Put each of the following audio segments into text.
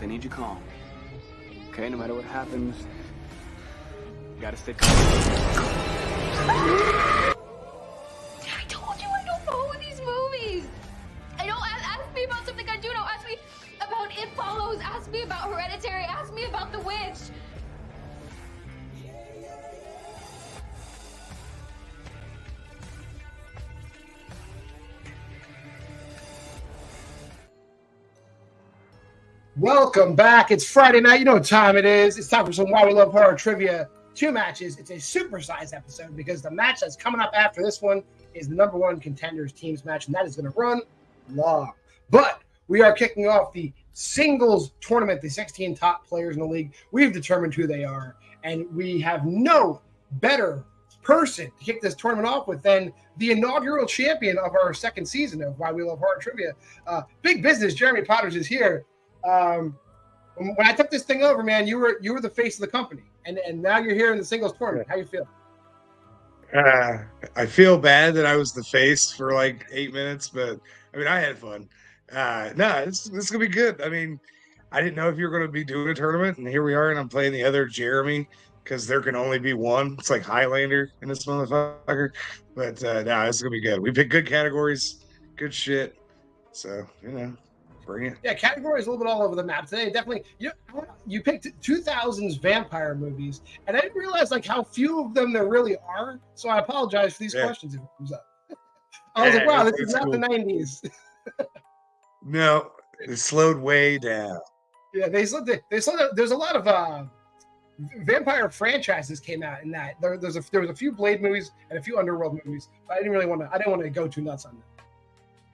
I need you calm. Okay, no matter what happens, you gotta stay calm. I told you I don't follow these movies. I don't ask me about something I do know. Ask me about It Follows. Ask me about Hereditary. Ask me about The Witch. Welcome back. It's Friday night. You know what time it is. It's time for some Why We Love Horror trivia. 2 matches. It's a supersized episode because the match that's coming up after this one is the number 1 contenders teams match, and that is going to run long. But we are kicking off the singles tournament, the 16 top players in the league. We've determined who they are, and we have no better person to kick this tournament off with than the inaugural champion of our second season of Why We Love Horror Trivia. Big business, Jeremy Potters is here. When I took this thing over, man, you were the face of the company, and now you're here in the singles tournament. How you feel? I feel bad that I was the face for like 8 minutes, but I mean, I had fun. No, this is gonna be good. I mean, I didn't know if you were gonna be doing a tournament, and here we are, and I'm playing the other Jeremy because there can only be one. It's like Highlander in this motherfucker. But no, this is gonna be good. We picked good categories, good shit. So bring it. Yeah, category is a little bit all over the map today. Definitely, you picked 2000s vampire movies, and I didn't realize like how few of them there really are. So I apologize for these questions if it comes up. I was like, wow, this is not cool. The 90s. No, it slowed way down. Yeah, they slowed. There's a lot of vampire franchises came out in that. There was a few Blade movies and a few Underworld movies, but I didn't want to go too nuts on them.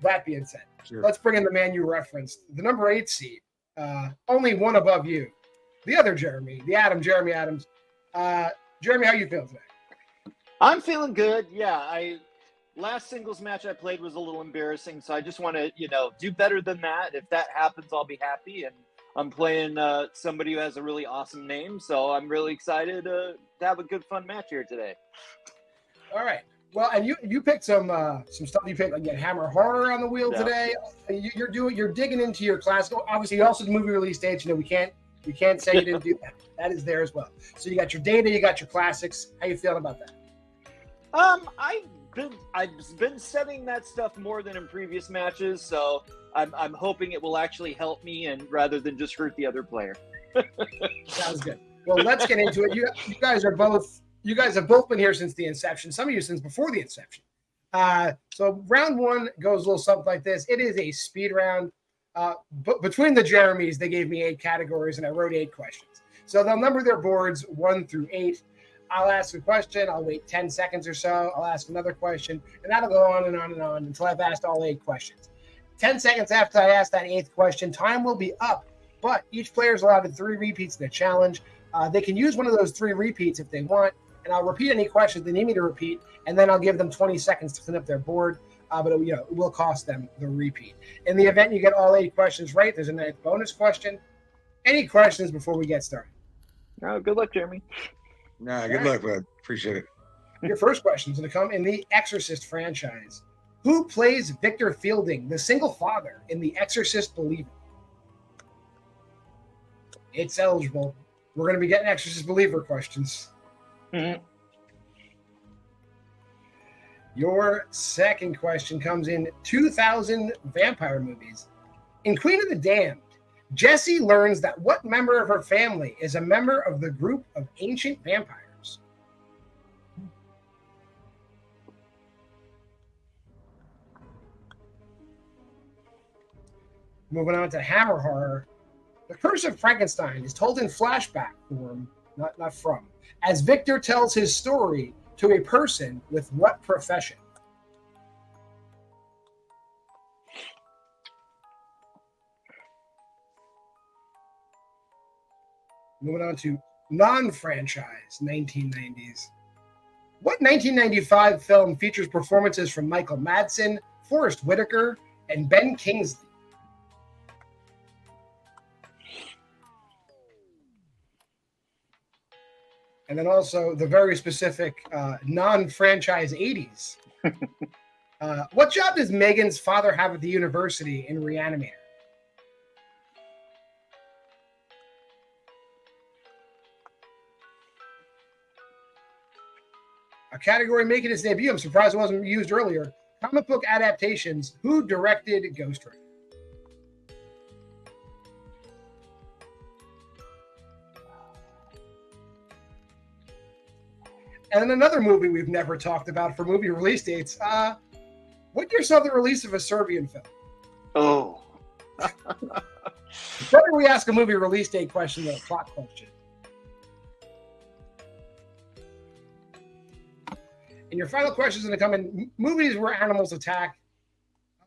That being said, sure. Let's bring in the man you referenced, the number 8 seed, only one above you, the other Jeremy, Jeremy Adams. Jeremy, how you feeling today? I'm feeling good. Yeah, last singles match I played was a little embarrassing, so I just want to, do better than that. If that happens, I'll be happy. And I'm playing somebody who has a really awesome name, so I'm really excited to have a good, fun match here today. All right. Well, and you picked some stuff. You picked like Hammer Horror on the wheel today. You're digging into your classical. Obviously, you also the movie release dates. We can't say you didn't do that. That is there as well. So you got your data, you got your classics. How you feeling about that? I've been studying that stuff more than in previous matches, so I'm hoping it will actually help me and rather than just hurt the other player. Sounds good. Well, let's get into it. You guys have both been here since the inception. Some of you since before the inception. So round 1 goes a little something like this. It is a speed round. But between the Jeremys, they gave me 8 categories, and I wrote 8 questions. So they'll number their boards 1 through 8. I'll ask a question. I'll wait 10 seconds or so. I'll ask another question, and that'll go on and on and on until I've asked all 8 questions. 10 seconds after I ask that 8th question, time will be up. But each player is allowed 3 repeats in the challenge. They can use one of those 3 repeats if they want. And I'll repeat any questions they need me to repeat, and then I'll give them 20 seconds to clean up their board. But it will cost them the repeat. In the event you get all 8 questions right, there's a nice bonus question. Any questions before we get started? No, good luck, Jeremy. Nah, good luck, bud. Appreciate it. Your first question is going to come in the Exorcist franchise. Who plays Victor Fielding, the single father, in The Exorcist Believer? It's eligible. We're going to be getting Exorcist Believer questions. Mm-hmm. Your second question comes in 2000 vampire movies. In Queen of the Damned, Jessie learns that what member of her family is a member of the group of ancient vampires? Moving on to Hammer Horror. The Curse of Frankenstein is told in flashback form, not from, as Victor tells his story to a person with what profession? Moving on to non-franchise 1990s. What 1995 film features performances from Michael Madsen, Forrest Whitaker, and Ben Kingsley? And then also the very specific non-franchise 80s. What job does Megan's father have at the university in Reanimator? category making its debut. I'm surprised it wasn't used earlier. Comic book adaptations. Who directed Ghost Rider? And then another movie we've never talked about for movie release dates. What year saw the release of a Serbian film? Oh. Better we ask a movie release date question than a plot question. And your final question is going to come in movies where animals attack.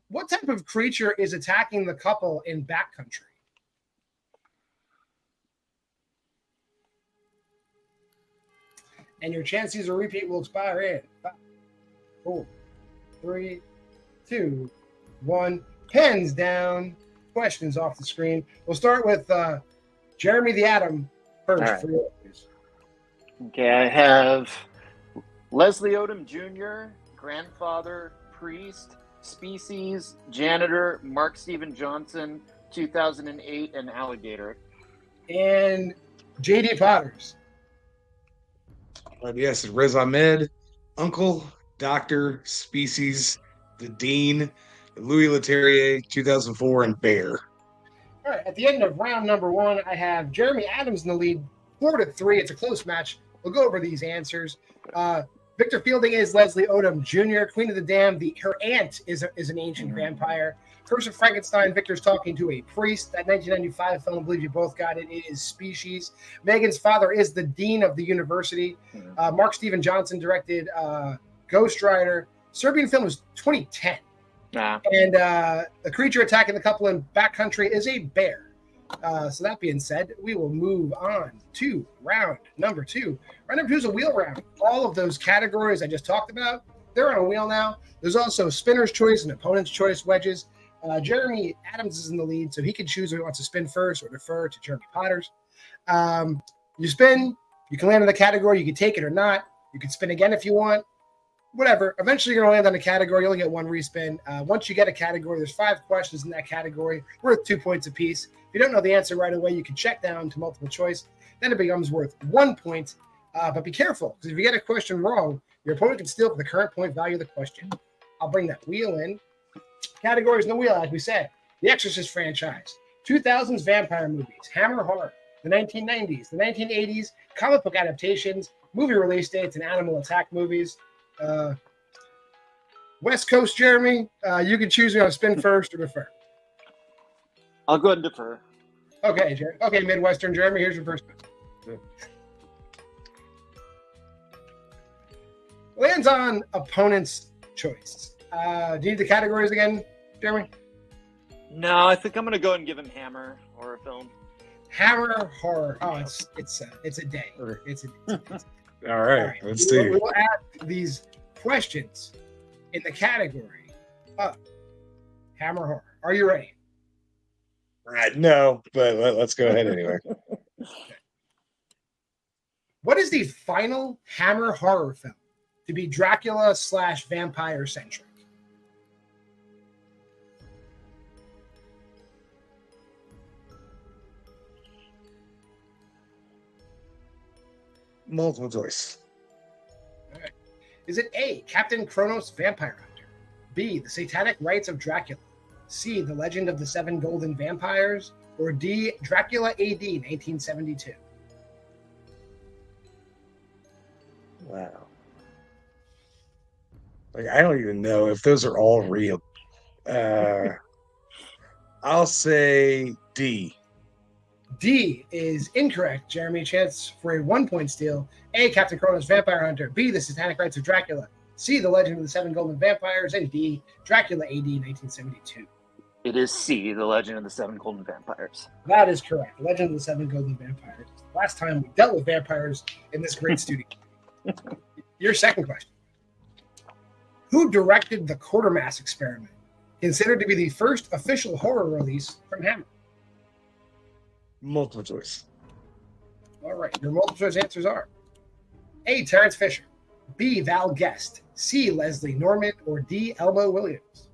What type of creature is attacking the couple in Backcountry? And your chances of repeat will expire in 5, 4, 3, 2, 1. Pens down. Questions off the screen. We'll start with Jeremy the Atom first. All right. For yours. Okay, I have Leslie Odom Jr., grandfather, priest, species, janitor, Mark Steven Johnson, 2008, and alligator. And J.D. Potters. Yes, Riz Ahmed, uncle, doctor, species, the dean, Louis Leterrier, 2004, and Bear. All right, at the end of round number 1, I have Jeremy Adams in the lead, 4-3. It's a close match. We'll go over these answers. Victor Fielding is Leslie Odom Jr., Queen of the Damned. Her aunt is an ancient vampire. Curse of Frankenstein, Victor's talking to a priest. That 1995 film, I believe you both got it. It is Species. Megan's father is the dean of the university. Mark Steven Johnson directed Ghost Rider. Serbian film was 2010. And the creature attacking the couple in Backcountry is a bear. So that being said, we will move on to round number 2. Round number 2 is a wheel round. All of those categories I just talked about, they're on a wheel now. There's also spinner's choice and opponent's choice wedges. Jeremy Adams is in the lead, so he can choose if he wants to spin first or defer to Jeremy Potters. You spin, you can land on the category, you can take it or not. You can spin again if you want. Whatever. Eventually, you're going to land on a category. You only get 1 respin. Once you get a category, there's 5 questions in that category worth 2 points apiece. If you don't know the answer right away, you can check down to multiple choice. Then it becomes worth 1 point. But be careful, because if you get a question wrong, your opponent can steal for the current point value of the question. I'll bring that wheel in. Categories in the wheel, as we said. The Exorcist franchise, 2000s vampire movies, Hammer horror, the 1990s, the 1980s, comic book adaptations, movie release dates, and animal attack movies. West Coast, Jeremy, you can choose to spin first or defer. I'll go ahead and defer. Okay, okay, Midwestern, Jeremy, here's your first one. Lands on opponent's choice. Do you need the categories again, Jeremy? No, I think I'm going to go ahead and give him Hammer horror film. Hammer horror. Oh, it's a day. It's All right, let's see. We'll add these questions in the category of Hammer horror. Are you ready? No, but let's go ahead anyway. What is the final Hammer horror film to be Dracula / vampire centric? Multiple choice. All right. Is it A, Captain Kronos Vampire Hunter, B, The Satanic Rites of Dracula, C, The Legend of the Seven Golden Vampires, or D, Dracula AD 1972? Wow. Like, I don't even know if those are all real. I'll say D. D is incorrect, Jeremy. Chance for a 1 point steal. A, Captain Kronos Vampire Hunter, B, The Satanic Rites of Dracula, C, The Legend of the Seven Golden Vampires, and D, Dracula AD 1972. It is C, The Legend of the Seven Golden Vampires. That is correct. Legend of the Seven Golden Vampires. Last time we dealt with vampires in this great studio. Your second question. Who directed The Quartermass Experiment, considered to be the first official horror release from Hammer? Multiple choice. All right. Your multiple choice answers are A, Terrence Fisher, B, Val Guest, C, Leslie Norman, or D, Elmo Williams.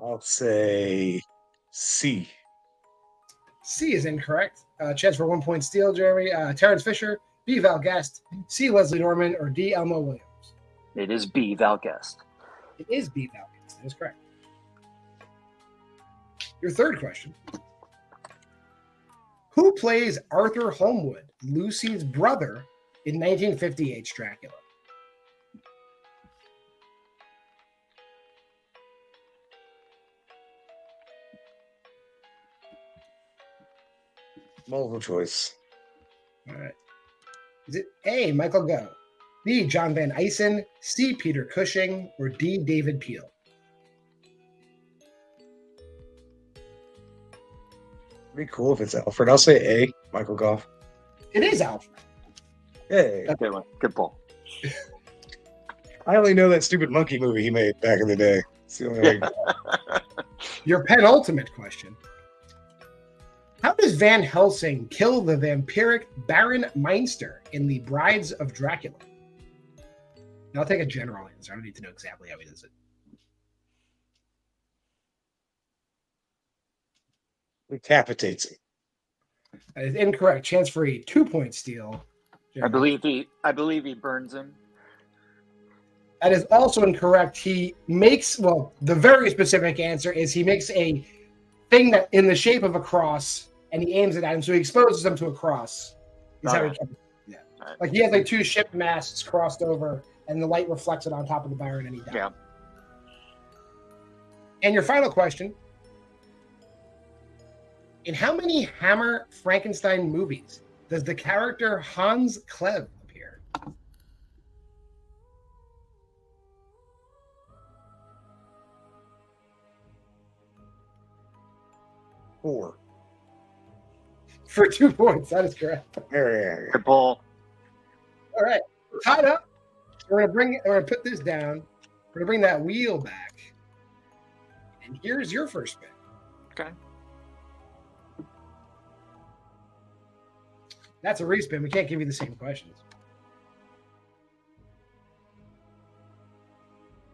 I'll say C. C is incorrect. Chance for 1 point steal, Jeremy. Terrence Fisher, B. Val Guest, C. Leslie Norman, or D. Elmo Williams. It is B. Val Guest. It is B. Val Guest. That is correct. Your third question. Who plays Arthur Holmwood, Lucy's brother, in 1958's Dracula? Multiple choice. All right. Is it A, Michael Gough, B, John Van Eysen, C, Peter Cushing, or D, David Peel? Be cool if it's Alfred. I'll say A, Michael Gough. It is Alfred. Hey, Good one. Good pull. I only know that stupid monkey movie he made back in the day. It's the only way. Your penultimate question. How does Van Helsing kill the vampiric Baron Meinster in The Brides of Dracula? Now, I'll take a general answer. I don't need to know exactly how he does it. Decapitates him. That is incorrect. Chance for a 2-point steal. I believe he burns him. That is also incorrect. He makes, well, the very specific answer is he makes a thing that in the shape of a cross and he aims it at him. So he exposes him to a cross. Is how he kills him. Yeah. Right. Like he has like 2 ship masts crossed over and the light reflects it on top of the Baron and he dies. Yeah. And your final question. In how many Hammer Frankenstein movies does the character Hans Klev appear? Four. For 2 points. That is correct. Yeah. Good pull. All right. Tied up. We're gonna put this down. We're gonna bring that wheel back. And here's your first spin. Okay. That's a respin. We can't give you the same questions.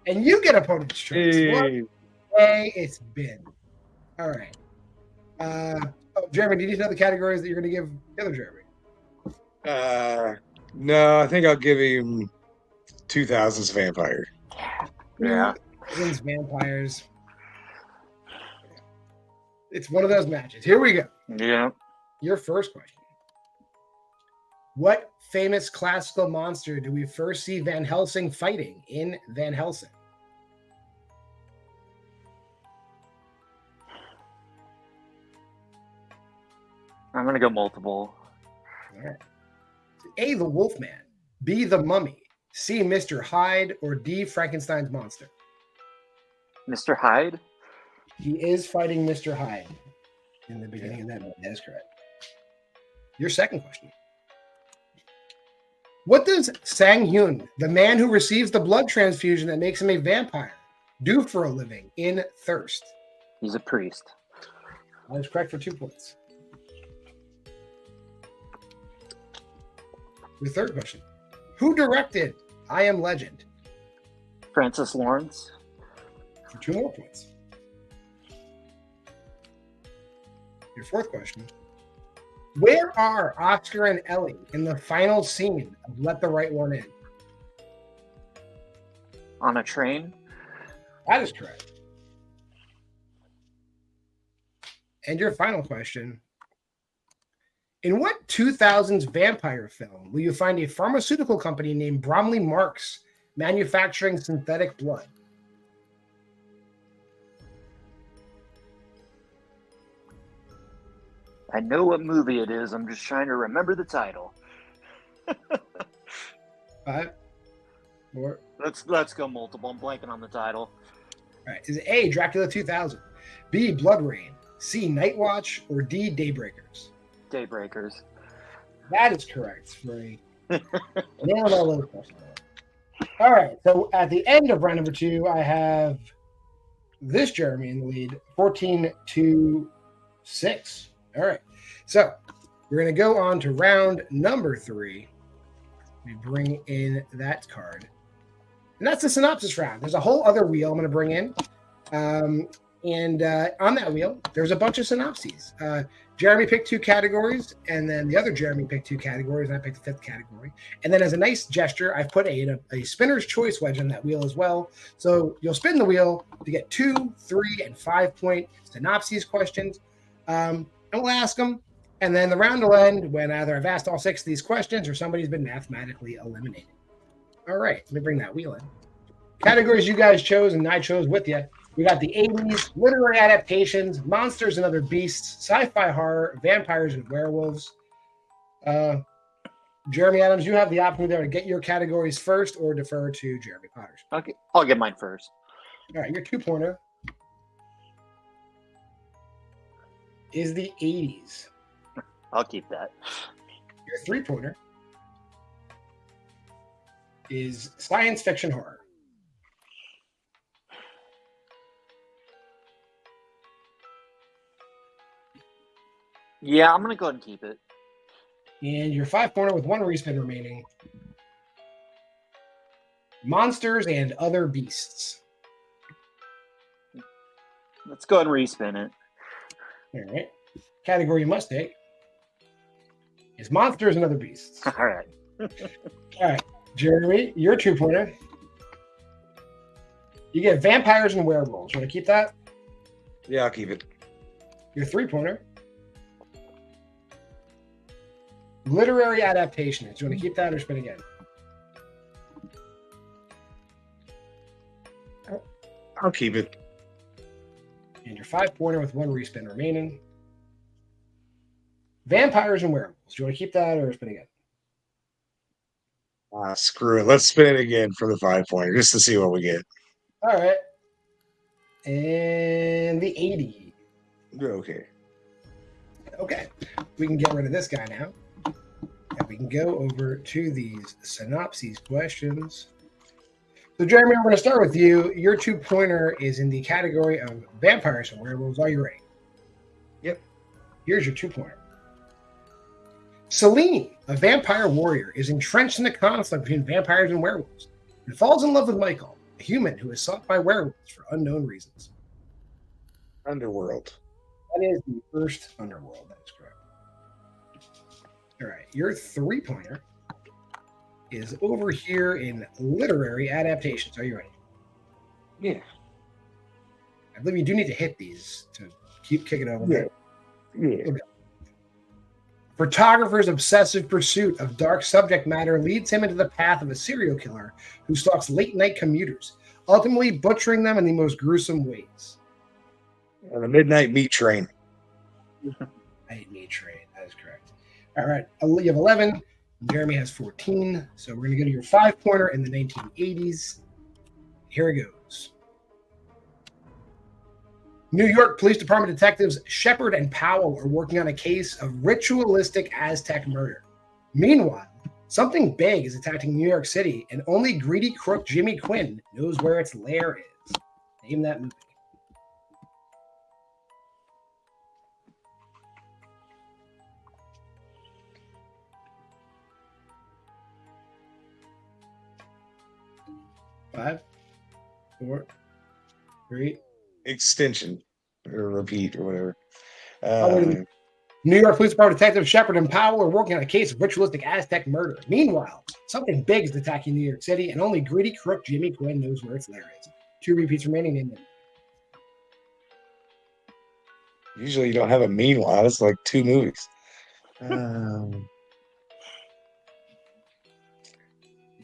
And you get opponent's choice. Hey. Hey, it's been. All right. Jeremy, do you need to know the categories that you're going to give the other Jeremy? No, I think I'll give him 2000's Vampire. Yeah. Wins vampires. It's one of those matches. Here we go. Yeah. Your first question. What famous classical monster do we first see Van Helsing fighting in Van Helsing? I'm gonna go multiple. All right. A, the Wolfman, B, the Mummy, C, Mr. Hyde, or D, Frankenstein's monster? Mr. Hyde? He is fighting Mr. Hyde in the beginning of that movie. That is correct. Your second question. What does Sang Hyun, the man who receives the blood transfusion that makes him a vampire, do for a living in Thirst? He's a priest. That is correct for 2 points. Your third question. Who directed I Am Legend? Francis Lawrence? For 2 more points. Your fourth question. Where are Oscar and Ellie in the final scene of Let the Right One In? On a train? That is correct. And your final question. In what 2000s vampire film will you find a pharmaceutical company named Bromley Marks manufacturing synthetic blood? I know what movie it is. I'm just trying to remember the title. 5, 4. Let's go multiple. I'm blanking on the title. All right. Is it A, Dracula 2000, B, Blood Rain, C, Night Watch, or D, Daybreakers? Daybreakers. That is correct. Nailed all those questions. All right. So at the end of round number 2, I have this Jeremy in the lead, 14-6. All right. So we're going to go on to round number 3. We bring in that card. And that's the synopsis round. There's a whole other wheel I'm going to bring in. And on that wheel, there's a bunch of synopses. Jeremy picked 2 categories, and then the other Jeremy picked 2 categories, and I picked the 5th category. And then as a nice gesture, I've put a spinner's choice wedge on that wheel as well. So you'll spin the wheel to get 2, 3, and 5-point synopses questions. And we'll ask them. And then the round will end when either I've asked all 6 of these questions or somebody's been mathematically eliminated. All right, let me bring that wheel in. Categories you guys chose and I chose with you. We got the 80s, literary adaptations, monsters and other beasts, sci-fi horror, vampires and werewolves. Jeremy Adams, you have the option there to get your categories first or defer to Jeremy Potter's. Okay, I'll get mine first. All right, your 2-pointer is the 80s. I'll keep that. Your 3-pointer is science fiction horror. Yeah, I'm going to go ahead and keep it. And your 5-pointer with 1 respin remaining, monsters and other beasts. Let's go ahead and respin it. All right. Category you must take is monsters and other beasts. All right. All right. Jeremy, your 2-pointer. You get vampires and werewolves. You want to keep that? Yeah, I'll keep it. Your 3-pointer. Literary adaptations. Do you want to keep that or spin again? I'll keep it. And your 5-pointer with 1 respin remaining. Vampires and werewolves. Do you want to keep that or spin again? Screw it. Let's spin it again for the 5-pointer just to see what we get. All right. And the 80. Okay. Okay. We can get rid of this guy now. And we can go over to these synopses questions. So, Jeremy, I'm going to start with you. Your 2-pointer is in the category of vampires and werewolves. Are you ready? Yep. Here's your 2-pointer. Celine, a vampire warrior, is entrenched in a conflict between vampires and werewolves and falls in love with Michael, a human who is sought by werewolves for unknown reasons. Underworld. That is the first Underworld. That is correct. All right. Your 3-pointer is over here in literary adaptations. Are you ready? Yeah. I believe you do need to hit these to keep kicking over. Yeah. Okay. Photographer's obsessive pursuit of dark subject matter leads him into the path of a serial killer who stalks late-night commuters, ultimately butchering them in the most gruesome ways. The Midnight Meat Train. Midnight Meat Train. That is correct. All right. You have 11. Jeremy has 14. So we're going to go to your 5-pointer in the 1980s. Here it goes. New York Police Department detectives Shepard and Powell are working on a case of ritualistic Aztec murder. Meanwhile, something big is attacking New York City, and only greedy crook Jimmy Quinn knows where its lair is. Name that movie. Five, 4, 3. Extension or repeat or whatever. New York Police Department detectives Shepard and Powell are working on a case of ritualistic Aztec murder. Meanwhile, something big is attacking New York City, and only greedy crook Jimmy Quinn knows where its lair is. 2 repeats remaining. In Usually you don't have a meanwhile. It's like 2 movies.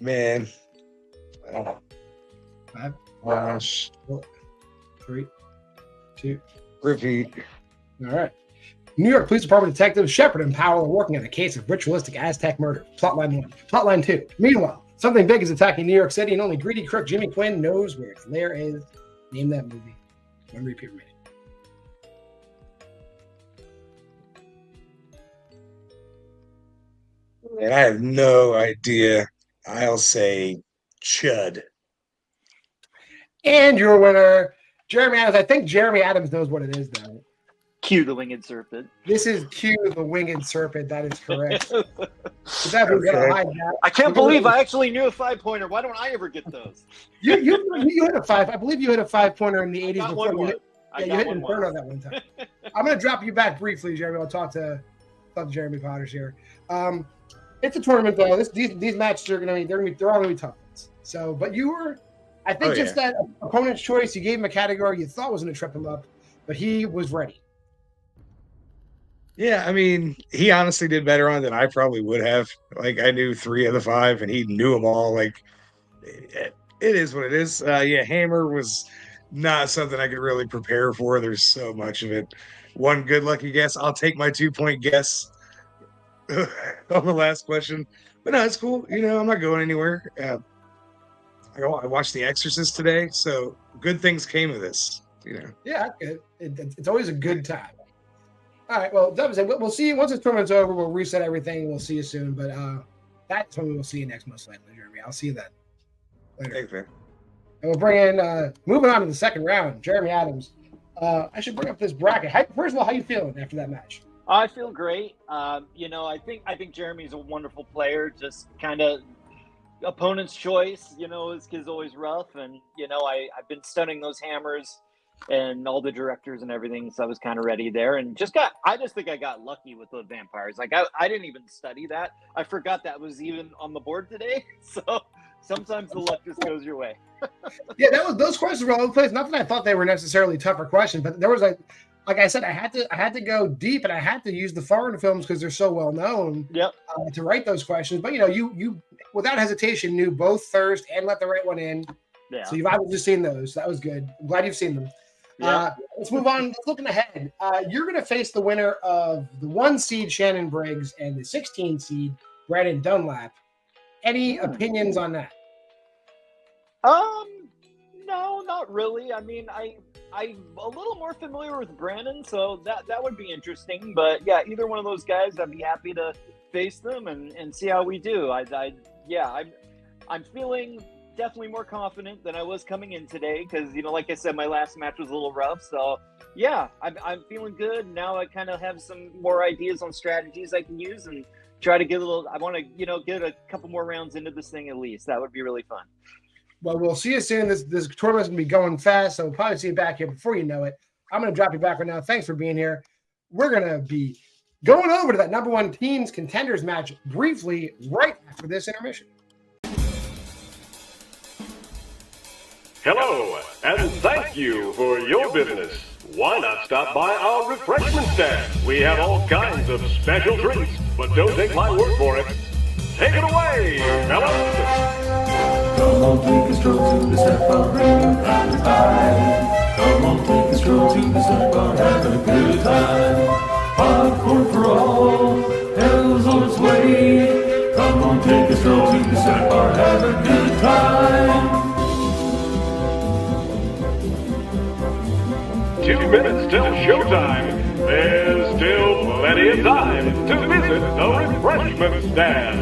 Man. 5, Gosh. 4, 3, 2. Repeat. All right. New York Police Department detectives Shepard and Powell are working on a case of ritualistic Aztec murder. Plotline 1. Plotline 2. Meanwhile, something big is attacking New York City, and only greedy crook Jimmy Quinn knows where its lair is. Name that movie. 1 repeat remaining. And I have no idea. I'll say Chud. And your winner, Jeremy Adams. I think Jeremy Adams knows what it is, though. Cue the winged serpent. This is Q, the winged serpent. That is correct. Okay. I can't believe I actually knew a 5-pointer. Why don't I ever get those? You hit a 5. I believe you hit a 5-pointer in the 80s Got before one more. I Yeah, you got hit one Inferno once. that one time. I'm going to drop you back briefly, Jeremy. I'll talk to Jeremy Potters here. It's a tournament, though. These matches are going to be, they're all going to be tough ones. So, but you were, I think, just that opponent's choice. You gave him a category you thought was going to trip him up, but he was ready. Yeah, I mean, he honestly did better on than I probably would have. Like, I knew 3 of the 5, and he knew them all. Like, it is what it is. Yeah, Hammer was not something I could really prepare for. There's so much of it. One good lucky guess. I'll take my 2-point guess on the last question. But no, it's cool. You know, I'm not going anywhere. I watched The Exorcist today, so good things came of this. You know. Yeah, it's always a good time. All right, well, we'll see you once this tournament's over. We'll reset everything. We'll see you soon. But that's when we will see you next, most likely, Jeremy. I'll see you then. Later. Thanks, man. And we'll bring in, moving on to the second round, Jeremy Adams. I should bring up this bracket. First of all, how you feeling after that match? I feel great. You know, I think Jeremy's a wonderful player. Just kind of opponent's choice, you know, is always rough. And, you know, I've been studying those hammers and all the directors and everything, so I was kind of ready there. And I just think I got lucky with the vampires. Like, I didn't even study that. I forgot that was even on the board today. So sometimes the luck just goes your way. Yeah, those questions were all over the place. Not that I thought they were necessarily tougher questions, but there was like I said, I had to go deep, and I had to use the foreign films because they're so well known. Yep. To write those questions. But you know, you without hesitation knew both Thirst and Let the Right One In. Yeah. So you've obviously seen those. That was good. I'm glad you've seen them. Yeah. Let's move on. Let's looking ahead. You're going to face the winner of the 1 seed Shannon Briggs and the 16 seed Brandon Dunlap. Any opinions on that? No, not really. I mean, I'm a little more familiar with Brandon, so that would be interesting. But yeah, either one of those guys, I'd be happy to face them and see how we do. I'm feeling definitely more confident than I was coming in today because, you know, like I said, my last match was a little rough. So yeah, I'm feeling good now. I kind of have some more ideas on strategies I can use and try to get a little. I want to, you know, get a couple more rounds into this thing at least. That would be really fun. Well, we'll see you soon. This tournament's going to be going fast, so we'll probably see you back here before you know it. I'm going to drop you back right now. Thanks for being here. We're going to be going over to that number 1 teams contenders match briefly right after this intermission. Hello, and thank you for your business. Why not stop by our refreshment stand? We have all kinds of special treats, but don't take my word for it. Take it away, fellas! Come on, take a stroll to the snack bar, bring a fine time. Come on, take a stroll to the snack bar, have a good time. Popcorn for all, hell's on its way. Come on, take a stroll to the snack bar, have a good time. 2 minutes till showtime. There's still plenty of time to visit the refreshment stand.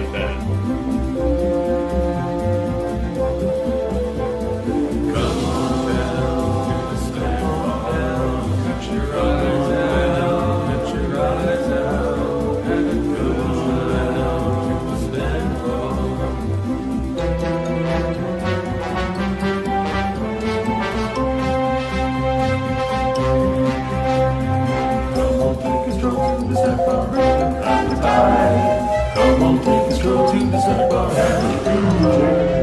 Come on, take a stroll to the snack bar, have a good time.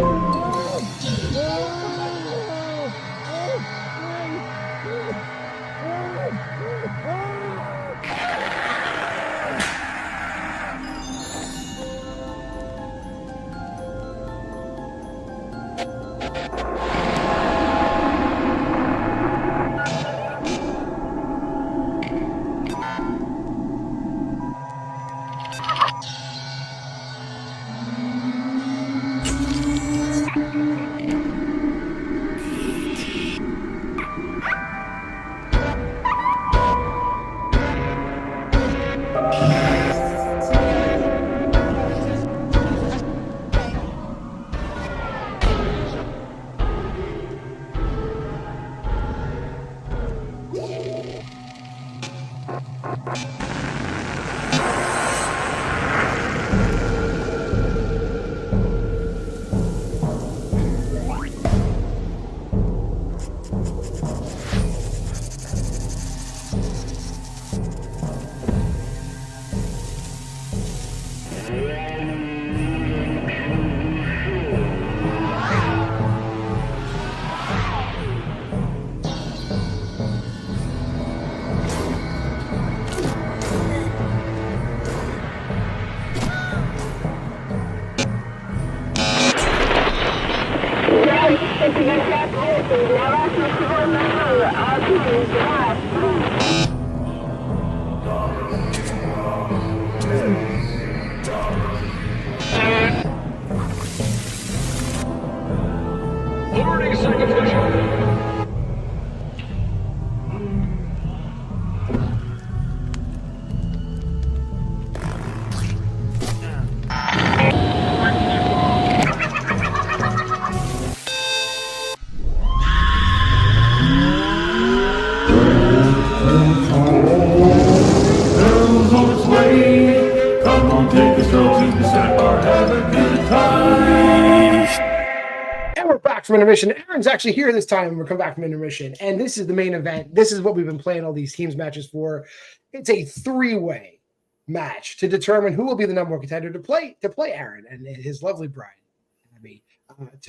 Hell's on its way. Come on, take a stroll to the snack bar, have a good time. And we're back from intermission. Aaron's actually here this time. We're coming back from intermission. And this is the main event. This is what we've been playing all these teams matches for. It's a three-way match to determine who will be the number one contender to play Aaron and his lovely bride, Abby,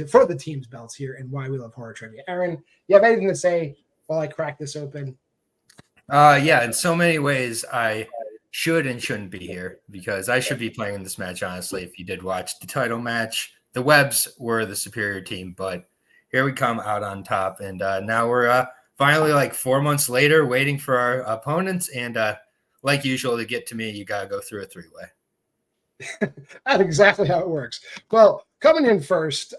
for the team's belts here and why we love horror trivia. Aaron, you have anything to say while I crack this open? Yeah, in so many ways, I should and shouldn't be here because I should be playing in this match, honestly. If you did watch the title match, the Webs were the superior team, but here we come out on top. And now we're finally like 4 months later waiting for our opponents. And like usual, to get to me, you got to go through a three-way. That's exactly how it works. Well, coming in first,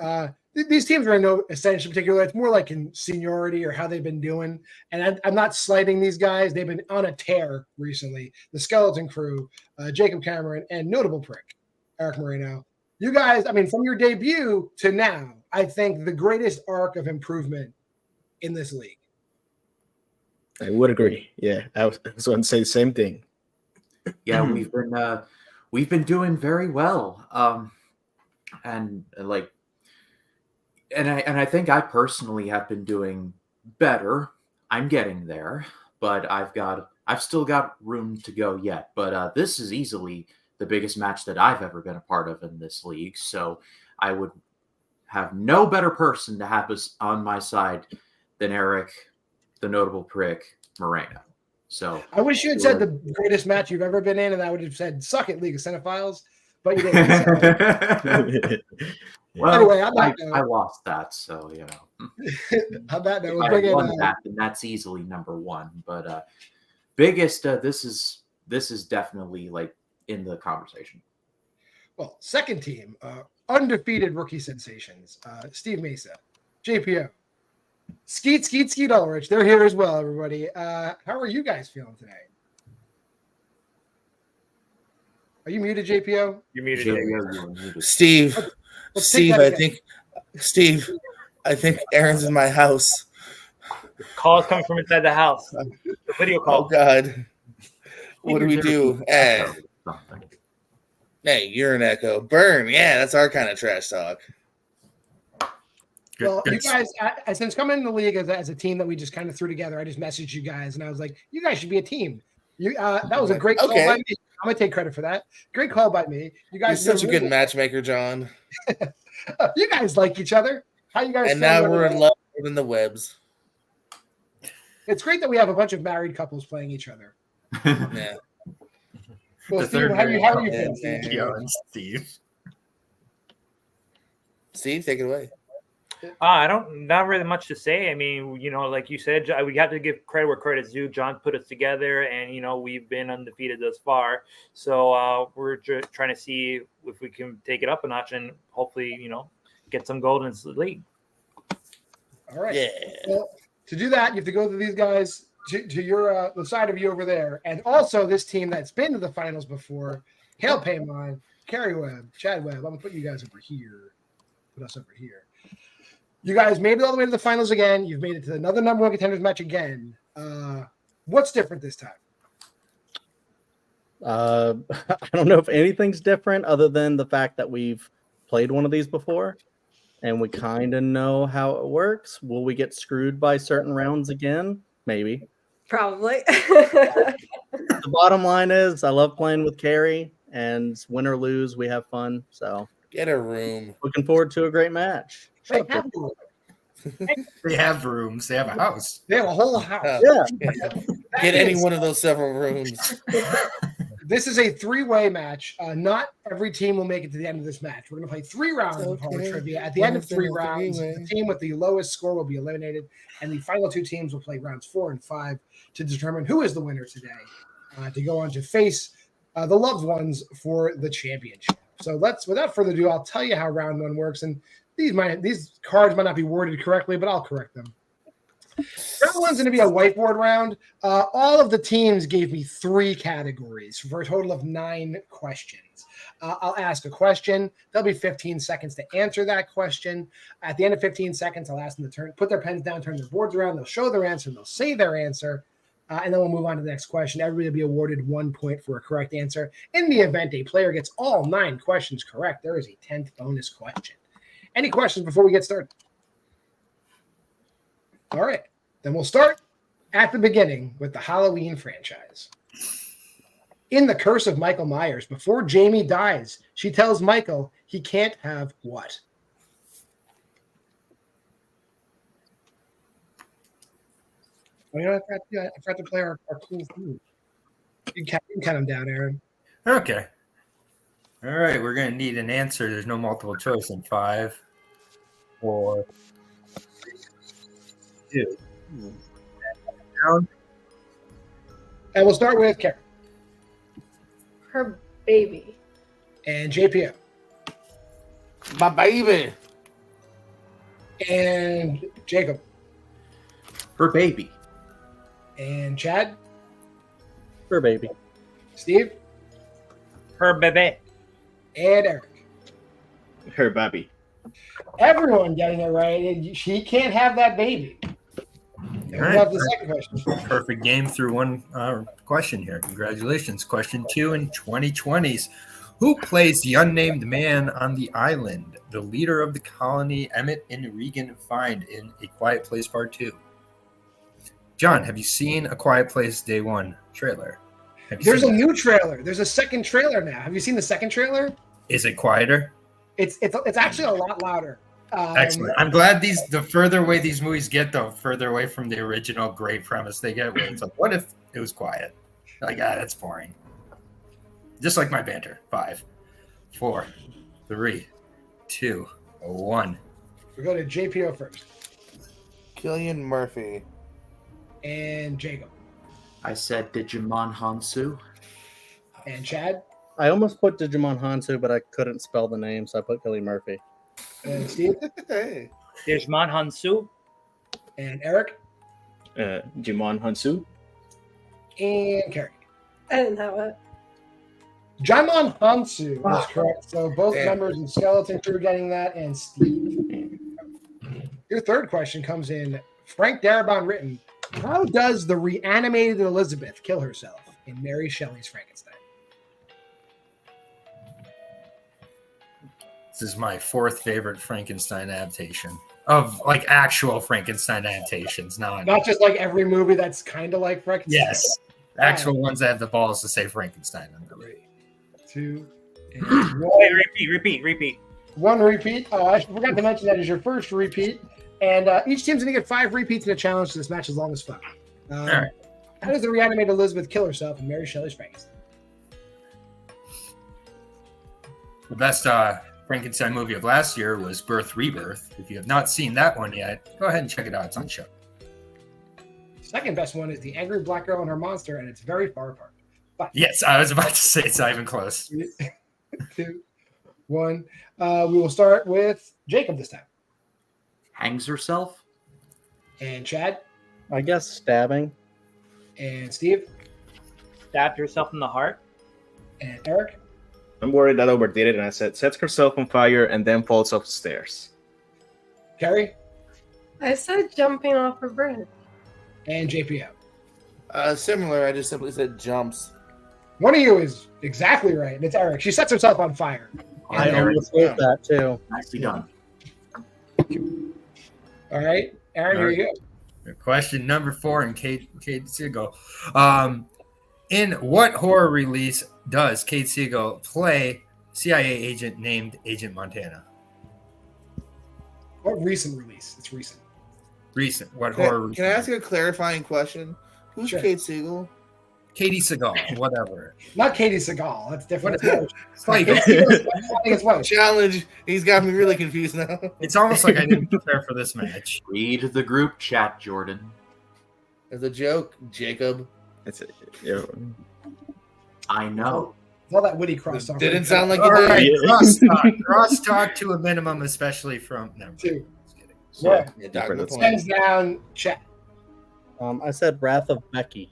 these teams are in no sense in particular. It's more like in seniority or how they've been doing. And I'm not slighting these guys. They've been on a tear recently. The Skeleton Crew, Jacob Cameron, and notable prick, Eric Moreno. You guys, I mean, from your debut to now, I think the greatest arc of improvement in this league. I would agree. Yeah, I was going to say the same thing. Yeah, we've been doing very well, and I think I personally have been doing better. I'm getting there, but I've still got room to go yet. But this is easily the biggest match that I've ever been a part of in this league. So I would have no better person to have us on my side than Eric, the notable prick, Moreno. So I wish you had said the greatest match you've ever been in, and I would have said "suck it, League of Cinephiles," but you didn't. Well, anyway, I lost that, so you know. On that note, If we'll I bring had in won that, then that's easily number one. But biggest, this is definitely like in the conversation. well, second team, undefeated rookie sensations, Steve Mesa, JPO, Skeet, Ulrich. They're here as well, everybody. How are you guys feeling today? Are you muted, JPO? You're muted. JPO. Steve, Let's take Steve, that I think Aaron's in my house. Calls coming from inside the house. The video call. Oh God, what do we do? Hey, you're an echo. Burn. Yeah, that's our kind of trash talk. Well, you guys, since coming in the league as a team that we just kind of threw together, I just messaged you guys and I was like, you guys should be a team. That was a great call by me. I'm gonna take credit for that. Great call by me. You guys, you're such a good matchmaker, John. You guys like each other. How you guys? And now we're in love in the Webs. It's great that we have a bunch of married couples playing each other. Yeah. Well, Steve, how are you feeling? Steve, take it away. Not really much to say. I mean, you know, like you said, we have to give credit where credit's due. John put us together, and you know, we've been undefeated thus far. So we're just trying to see if we can take it up a notch and hopefully, you know, get some gold in the league. All right. Yeah. Well, to do that, you have to go to these guys to your the side of you over there, and also this team that's been to the finals before: Hail Paimon, Carrie Webb, Chad Webb. I'm gonna put you guys over here. Put us over here. You guys made it all the way to the finals again. You've made it to another number one contenders match again. What's different this time? I don't know if anything's different other than the fact that we've played one of these before and we kind of know how it works. Will we get screwed by certain rounds again? Maybe. Probably. The bottom line is I love playing with Carrie, and win or lose, we have fun. So Get a room. looking forward to a great match. They Shut up, have, They have rooms. They have a house. they have a whole house. Yeah. Get any one of those several rooms. This is a three-way match. Not every team will make it to the end of this match. We're going to play 3 rounds of hard trivia. At the end of 3 rounds, the team with the lowest score will be eliminated, and the final 2 teams will play rounds 4 and 5 to determine who is the winner today, to go on to face the loved ones for the championship. So without further ado, I'll tell you how round 1 works, and these cards might not be worded correctly, but I'll correct them. Round 1's going to be a whiteboard round. All of the teams gave me 3 categories for a total of 9 questions. I'll ask a question. There'll be 15 seconds to answer that question. At the end of 15 seconds, I'll ask them to put their pens down, turn their boards around. They'll show their answer. They'll say their answer. And then we'll move on to the next question. Everybody will be awarded 1 point for a correct answer. In the event a player gets all 9 questions correct, there is a 10th bonus question. Any questions before we get started? All right, then we'll start at the beginning with the Halloween franchise. In The Curse of Michael Myers, before Jamie dies, she tells Michael he can't have what? Oh, you know, I forgot to play our cool theme. You can count them down, Aaron. Okay. All right, we're going to need an answer. There's no multiple choice in 5, 4, 2. Down. And we'll start with Karen. Her baby. And JPO. My baby. And Jacob. Her baby. And Chad. Her baby. Steve. Her baby. And Eric. Her baby. Everyone getting it right. And she can't have that baby. All right. Love the second question. Perfect game through 1 question here. Congratulations. Question 2 in 2020s. Who plays the unnamed man on the island, the leader of the colony Emmett and Regan find in A Quiet Place Part 2? John, have you seen A Quiet Place Day 1 trailer? There's a new trailer. There's a second trailer now. Have you seen the second trailer? Is it quieter? It's actually a lot louder. Excellent. I'm glad the further away these movies get, the further away from the original great premise they get. Where it's like, what if it was quiet? Like, that's boring. Just like my banter. 5, 4, 3, 2, 1. We go to JPO first. Cillian Murphy. And Jacob. I said Digimon Hansu. And Chad. I almost put Digimon Hansu, but I couldn't spell the name, so I put Killy Murphy. And Steve. Hey. Digimon Hansu. And Eric. Jimon Hansu. And Carrie. I didn't have it. Jamon Hansu is correct. So both members in Skeleton Crew getting that, and Steve. Your third question comes in. Frank Darabont written. How does the reanimated Elizabeth kill herself in Mary Shelley's Frankenstein? This is my 4th favorite Frankenstein adaptation of like actual Frankenstein adaptations, not just like every movie that's kind of like Frankenstein. Yes, actual ones that have the balls to say Frankenstein. 3, 2, Wait, repeat. 1 repeat. Oh, I forgot to mention that is your first repeat. And each team's going to get 5 repeats in a challenge, so this match is long as fuck. All right. How does the reanimated Elizabeth kill herself in Mary Shelley's Frankenstein? The best Frankenstein movie of last year was Birth, Rebirth. If you have not seen that one yet, go ahead and check it out. It's on show. Second best one is The Angry Black Girl and Her Monster, and it's very far apart. But Yes, I was about to say it's not even close. 2, 1. We will start with Jacob this time. Hangs herself. And Chad. I guess stabbing. And Steve. Stabbed herself in the heart. And Eric. I'm worried that I overdid it, and I said sets herself on fire and then falls off the stairs. Carrie. I said jumping off a bridge. And JPO. Similar. I just simply said jumps. One of you is exactly right, and it's Eric. She sets herself on fire. I almost wrote that too. Nicely done. All right, Aaron, here you go. Question number 4 in Kate Siegel. In what horror release does Kate Siegel play CIA agent named Agent Montana? What recent release? It's recent. Recent. What horror? Can I ask you a clarifying question? Who's Sure. Kate Siegel? Katie Seagal, whatever. Not Katie Seagal. That's different. It's like Challenge. He's got me really confused now. it's almost like I didn't prepare for this match. Read the group chat, Jordan. It's a joke, Jacob. It's I know. All that witty crosstalk. Didn't sound like All you right, did. crosstalk to a minimum, especially from. Never mind. Two. Just kidding. Yeah. Yeah, Doc, good point. Hands down, chat. I said Wrath of Becky.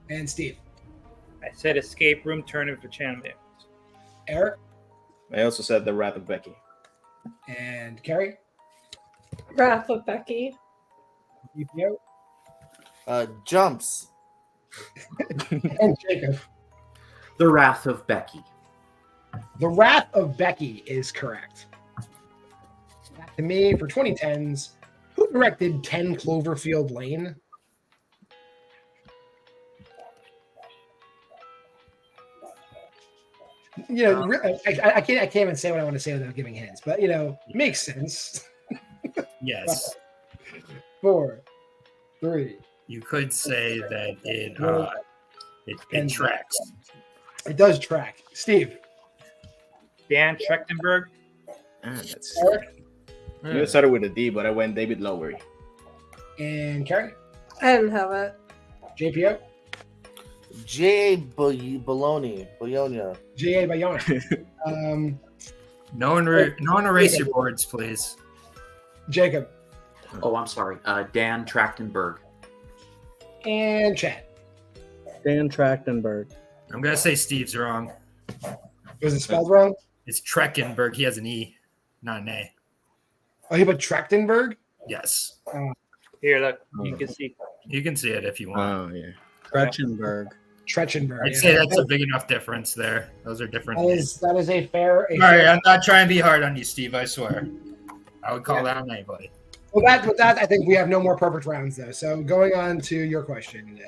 And Steve. I said escape room tournament for champions. Eric. I also said the Wrath of Becky. And Carrie. Wrath of Becky. EPO. Jumps. And Jacob. The Wrath of Becky. The Wrath of Becky is correct. Back to me for 2010s. Who directed 10 Cloverfield Lane? You know, I can't even say what I want to say without giving hints, but you know, makes sense. Yes. 4, 3. You could say that it tracks. It does track. Steve. Dan Trachtenberg. That's, Eric. I knew it started with a D, but I went David Lowery. And Carrie. I didn't have it. JPO. J. Bologna. J.A. Bayona. No one erase your boards, please. Jacob. Oh, I'm sorry. Dan Trachtenberg. And Chad. Dan Trachtenberg. I'm gonna say Steve's wrong. Was it spelled wrong? It's Treckenberg. He has an E, not an A. Oh, he put Trachtenberg? Yes. Here, look. You can see. You can see it if you want. Oh yeah. Trachtenberg. Trachtenberg. I'd say that's a big enough difference there. Those are different. That is a fair. All right, I'm not trying to be hard on you, Steve. I swear. I would call that on anybody. Well, with that, I think we have no more perfect rounds though. So going on to your question.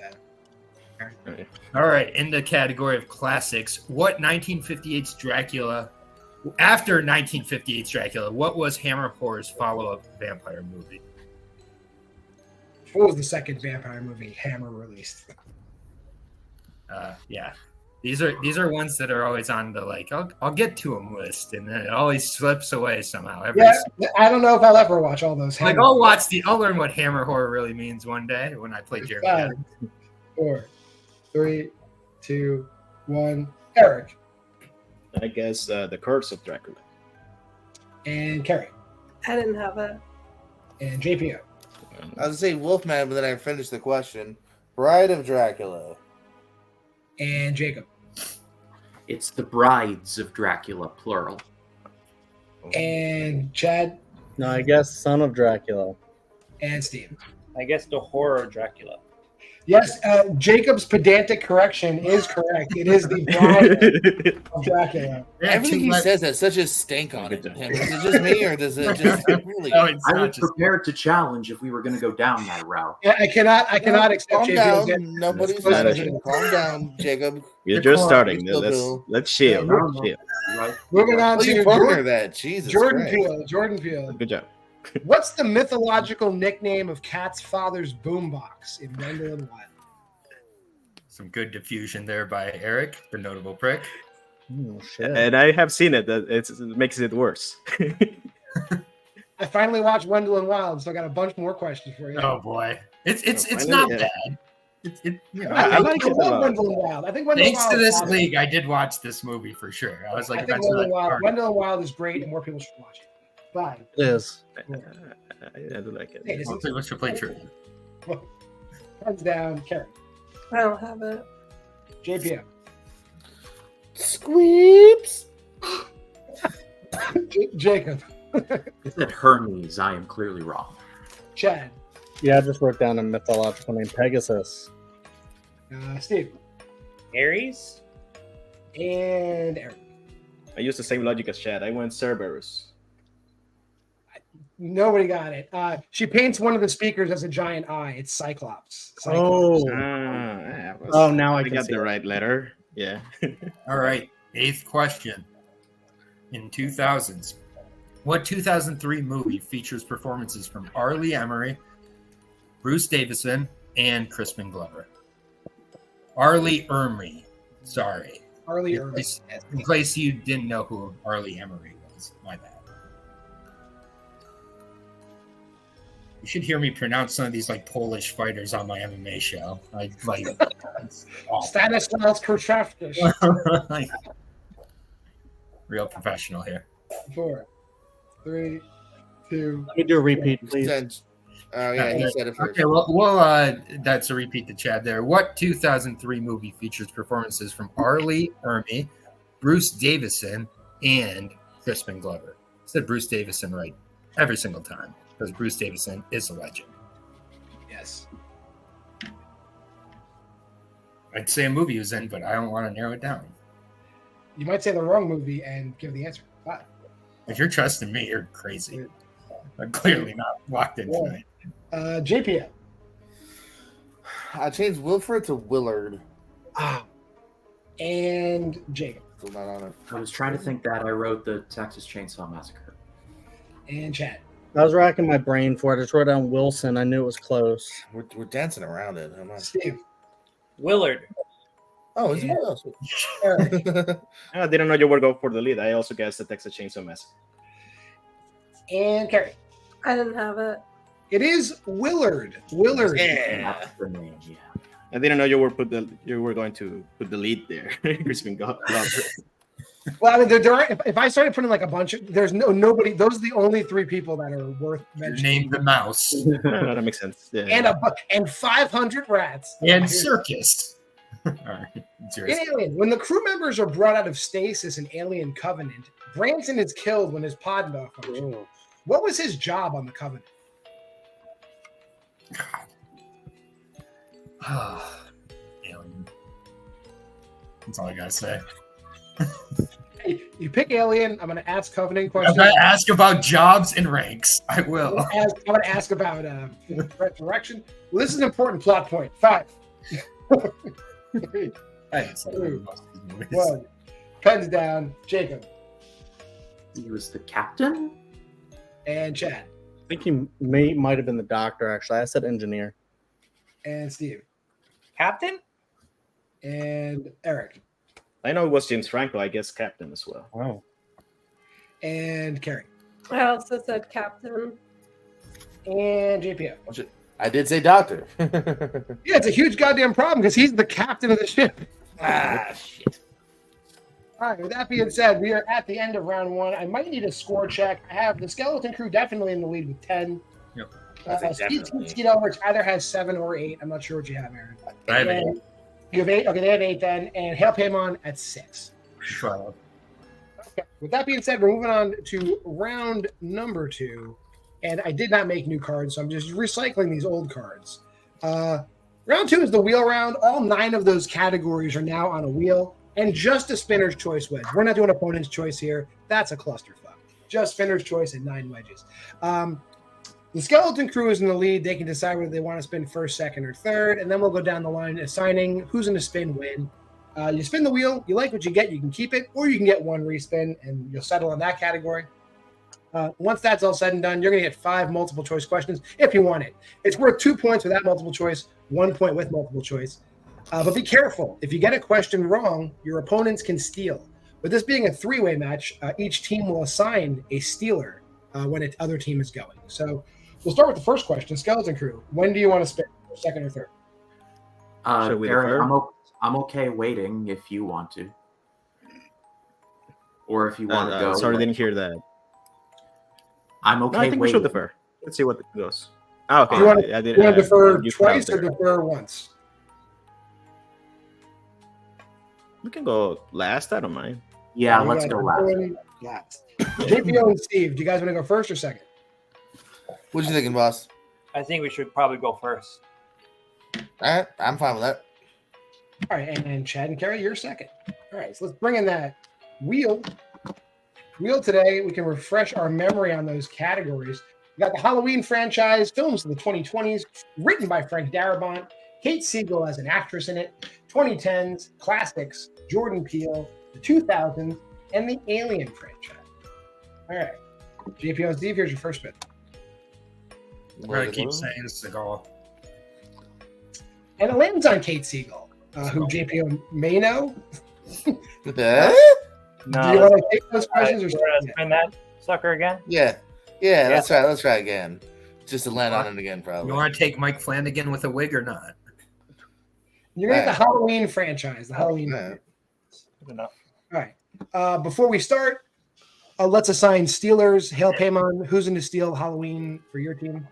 All right, in the category of classics, what 1958's Dracula? After 1958's Dracula, what was Hammer Horror's follow-up vampire movie? What was the second vampire movie Hammer released? Yeah, these are ones that are always on the like I'll get to them list, and then it always slips away somehow. I don't know if I'll ever watch all those. Like I'll learn what Hammer Horror really means one day when I play Jeremy. 5, 4, 3, 2, 1. Eric. I guess the Curse of Dracula. And Carrie. I didn't have it. And JPO. I was gonna say Wolfman, but then I finished the question. Bride of Dracula. And Jacob. It's the Brides of Dracula, plural. And Chad. No, I guess Son of Dracula. And Steve. I guess the horror of Dracula. Yes, Jacob's pedantic correction is correct. It is the Bride of Dracula. Everything he says has such a stink on it. Is it just me, or does it just really? I was prepared to challenge if we were going to go down that route. Yeah, I cannot accept Calm down. JPO's Nobody's Not a listening. Calm down, Jacob. You're just starting. Still Let's do. let's chill. Chill. Right? Moving on Well, to you partner that. Jesus Jordan Christ. Peele. Jordan Peele. Good job. What's the mythological nickname of Kat's father's boombox in Wendell and Wild? Some good diffusion there by Eric, the notable prick. Oh, shit. And I have seen it. It makes it worse. I finally watched Wendell and Wild, so I got a bunch more questions for you. Oh boy, it's finally, not yeah. bad. I like it a lot. Wendell and Wild. I think Wendell and Thanks Wild to is this awesome. league, I did watch this movie for sure. I was like, I if I think saw Wendell that and Wild, card- Wendell and Wild is great, and more people should watch it. 5. It is. I do like it. Hey, this Well, is- let's play trivia. Hands down, Karen. I don't have it. JPM. Squeeps. Jacob. It said Hermes. I am clearly wrong. Chad. Yeah, I just wrote down a mythological name, Pegasus. Steve. Aries? And Eric. I used the same logic as Chad. I went Cerberus. Nobody got it. She paints one of the speakers as a giant eye. It's Cyclops. Oh, now I can got see the it. right letter. Yeah. All right. 8th question. In 2000s, what 2003 movie features performances from Arlie Emery, Bruce Davison, and Crispin Glover? Arlie Emery. Sorry. Arlie Emery. In case you didn't know who Arlie Emery was. My bad. You should hear me pronounce some of these like Polish fighters on my MMA show. Stanisław Kurczewski. Real professional here. 4, 3, 2. Let me do a repeat, please. Oh yeah, he said it first. Okay, well, that's a repeat to Chad there. What 2003 movie features performances from Arlie Emery, Bruce Davison, and Crispin Glover? I said Bruce Davison right every single time because Bruce Davison is a legend. Yes. I'd say a movie he was in, but I don't want to narrow it down. You might say the wrong movie and give the answer. 5. If you're trusting me, you're crazy. I'm clearly not locked in tonight. JPM. I changed Wilfred to Willard. And Jacob. Still not on it. I was trying to think that I wrote the Texas Chainsaw Massacre. And Chad. I was racking my brain for it. I just wrote down Wilson. I knew it was close. We're dancing around it. I'm not... Steve. Willard. Oh, is it else? I didn't know you were going for the lead. I also guessed the Texas Chainsaw Massacre. And Carrie. I didn't have it. It is Willard. Willard. That's the name, yeah. I didn't know you were going to put the lead there. Crispin Glover. Well, I mean, there are, if I started putting like a bunch of, there's nobody. Those are the only 3 people that are worth mentioning. Name the mouse. No, that makes sense. Yeah. And 500 rats. And circus. All right. In Alien, when the crew members are brought out of stasis in Alien Covenant, Branson is killed when his pod malfunctions. What was his job on the Covenant? Alien. That's all I gotta say. Hey, you pick Alien. I'm going to ask Covenant I'm questions. gonna ask about jobs and ranks. I will. I'm going to ask about resurrection. Well, this is an important plot point. 5. 3, 2, 1. Pens down. Jacob. He was the captain? And Chad. I think he might have been the doctor, actually. I said engineer. And Steve. Captain? And Eric. I know it was James Franco. I guess captain as well. Oh. And Carrie. I also said captain. And JPO. I did say doctor. Yeah, it's a huge goddamn problem because he's the captain of the ship. Shit. All right, with that being said, we are at the end of round 1. I might need a score check. I have the Skeleton Crew definitely in the lead with 10. Yep. Skeet Ulrich either has 7 or 8. I'm not sure what you have, Aaron. I have 8. You have 8? Okay, they have 8 then. And Hail Paimon at 6. 12. Okay. With that being said, we're moving on to round number 2. And I did not make new cards, so I'm just recycling these old cards. Round 2 is the wheel round. All 9 of those categories are now on a wheel. And just a spinner's choice wedge. We're not doing opponent's choice here. That's a clusterfuck. Just spinner's choice and 9 wedges. The Skeleton Crew is in the lead. They can decide whether they want to spin first, second, or third. And then we'll go down the line assigning who's going to spin when. You spin the wheel. You like what you get, you can keep it. Or you can get 1 respin, and you'll settle on that category. Once that's all said and done, you're going to get 5 multiple choice questions if you want it. It's worth 2 points without multiple choice, 1 point with multiple choice. But be careful. If you get a question wrong, your opponents can steal. With this being a 3-way match, each team will assign a stealer when its other team is going. So we'll start with the first question. Skeleton Crew, when do you want to spin, second or third? Aaron, I'm okay waiting if you want to. Or if you want to go. Sorry, didn't hear that. I'm okay No, I think we waiting. should defer. Let's see what goes. Okay. You want I did, to defer you twice out or there. defer once? We can go last. I don't mind. Yeah, You let's guys go are last. going last. JPO and Steve, do you guys want to go first or second? What you thinking, boss? I think we should probably go first. All right, I'm fine with that. All right, and Chad and Carrie, you're second. All right, so let's bring in that wheel. Wheel today, we can refresh our memory on those categories. We got the Halloween franchise, films in the 2020s, written by Frank Darabont, Kate Siegel as an actress in it, 2010s, classics, Jordan Peele, the 2000s, and the Alien franchise. All right. JPO and Steve, here's your first bit. I'm going to keep saying Seagal. And it lands on Kate Siegel, who JPO may know. No. Do you want to take those questions or spin that sucker again? Yeah. Let's try again. Just to land on it again, probably. You want to take Mike Flanagan with a wig or not? You're going to get the Halloween franchise. The Halloween. Good enough. All right. Before we start, let's assign Steelers. Hail Paimon. Who's into Steel Halloween for your team?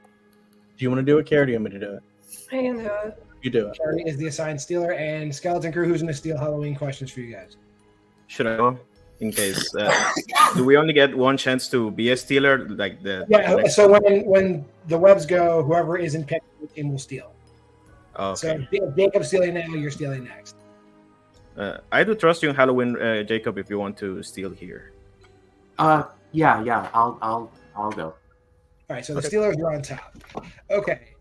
Do you want to do it, Carrie? Or do you want me to do it? I can do it. You do it. Carrie is the assigned Steeler, and Skeleton Crew. Who's into Steel Halloween questions for you guys? Should I go? In case, do we only get one chance to be a Steeler? Like So when the webs go, whoever isn't picked in will steal. Okay. So if Jacob's stealing now, you're stealing next. I do trust you in Halloween, Jacob. If you want to steal here. Yeah. I'll go. All right. So the Steelers are on top. Okay.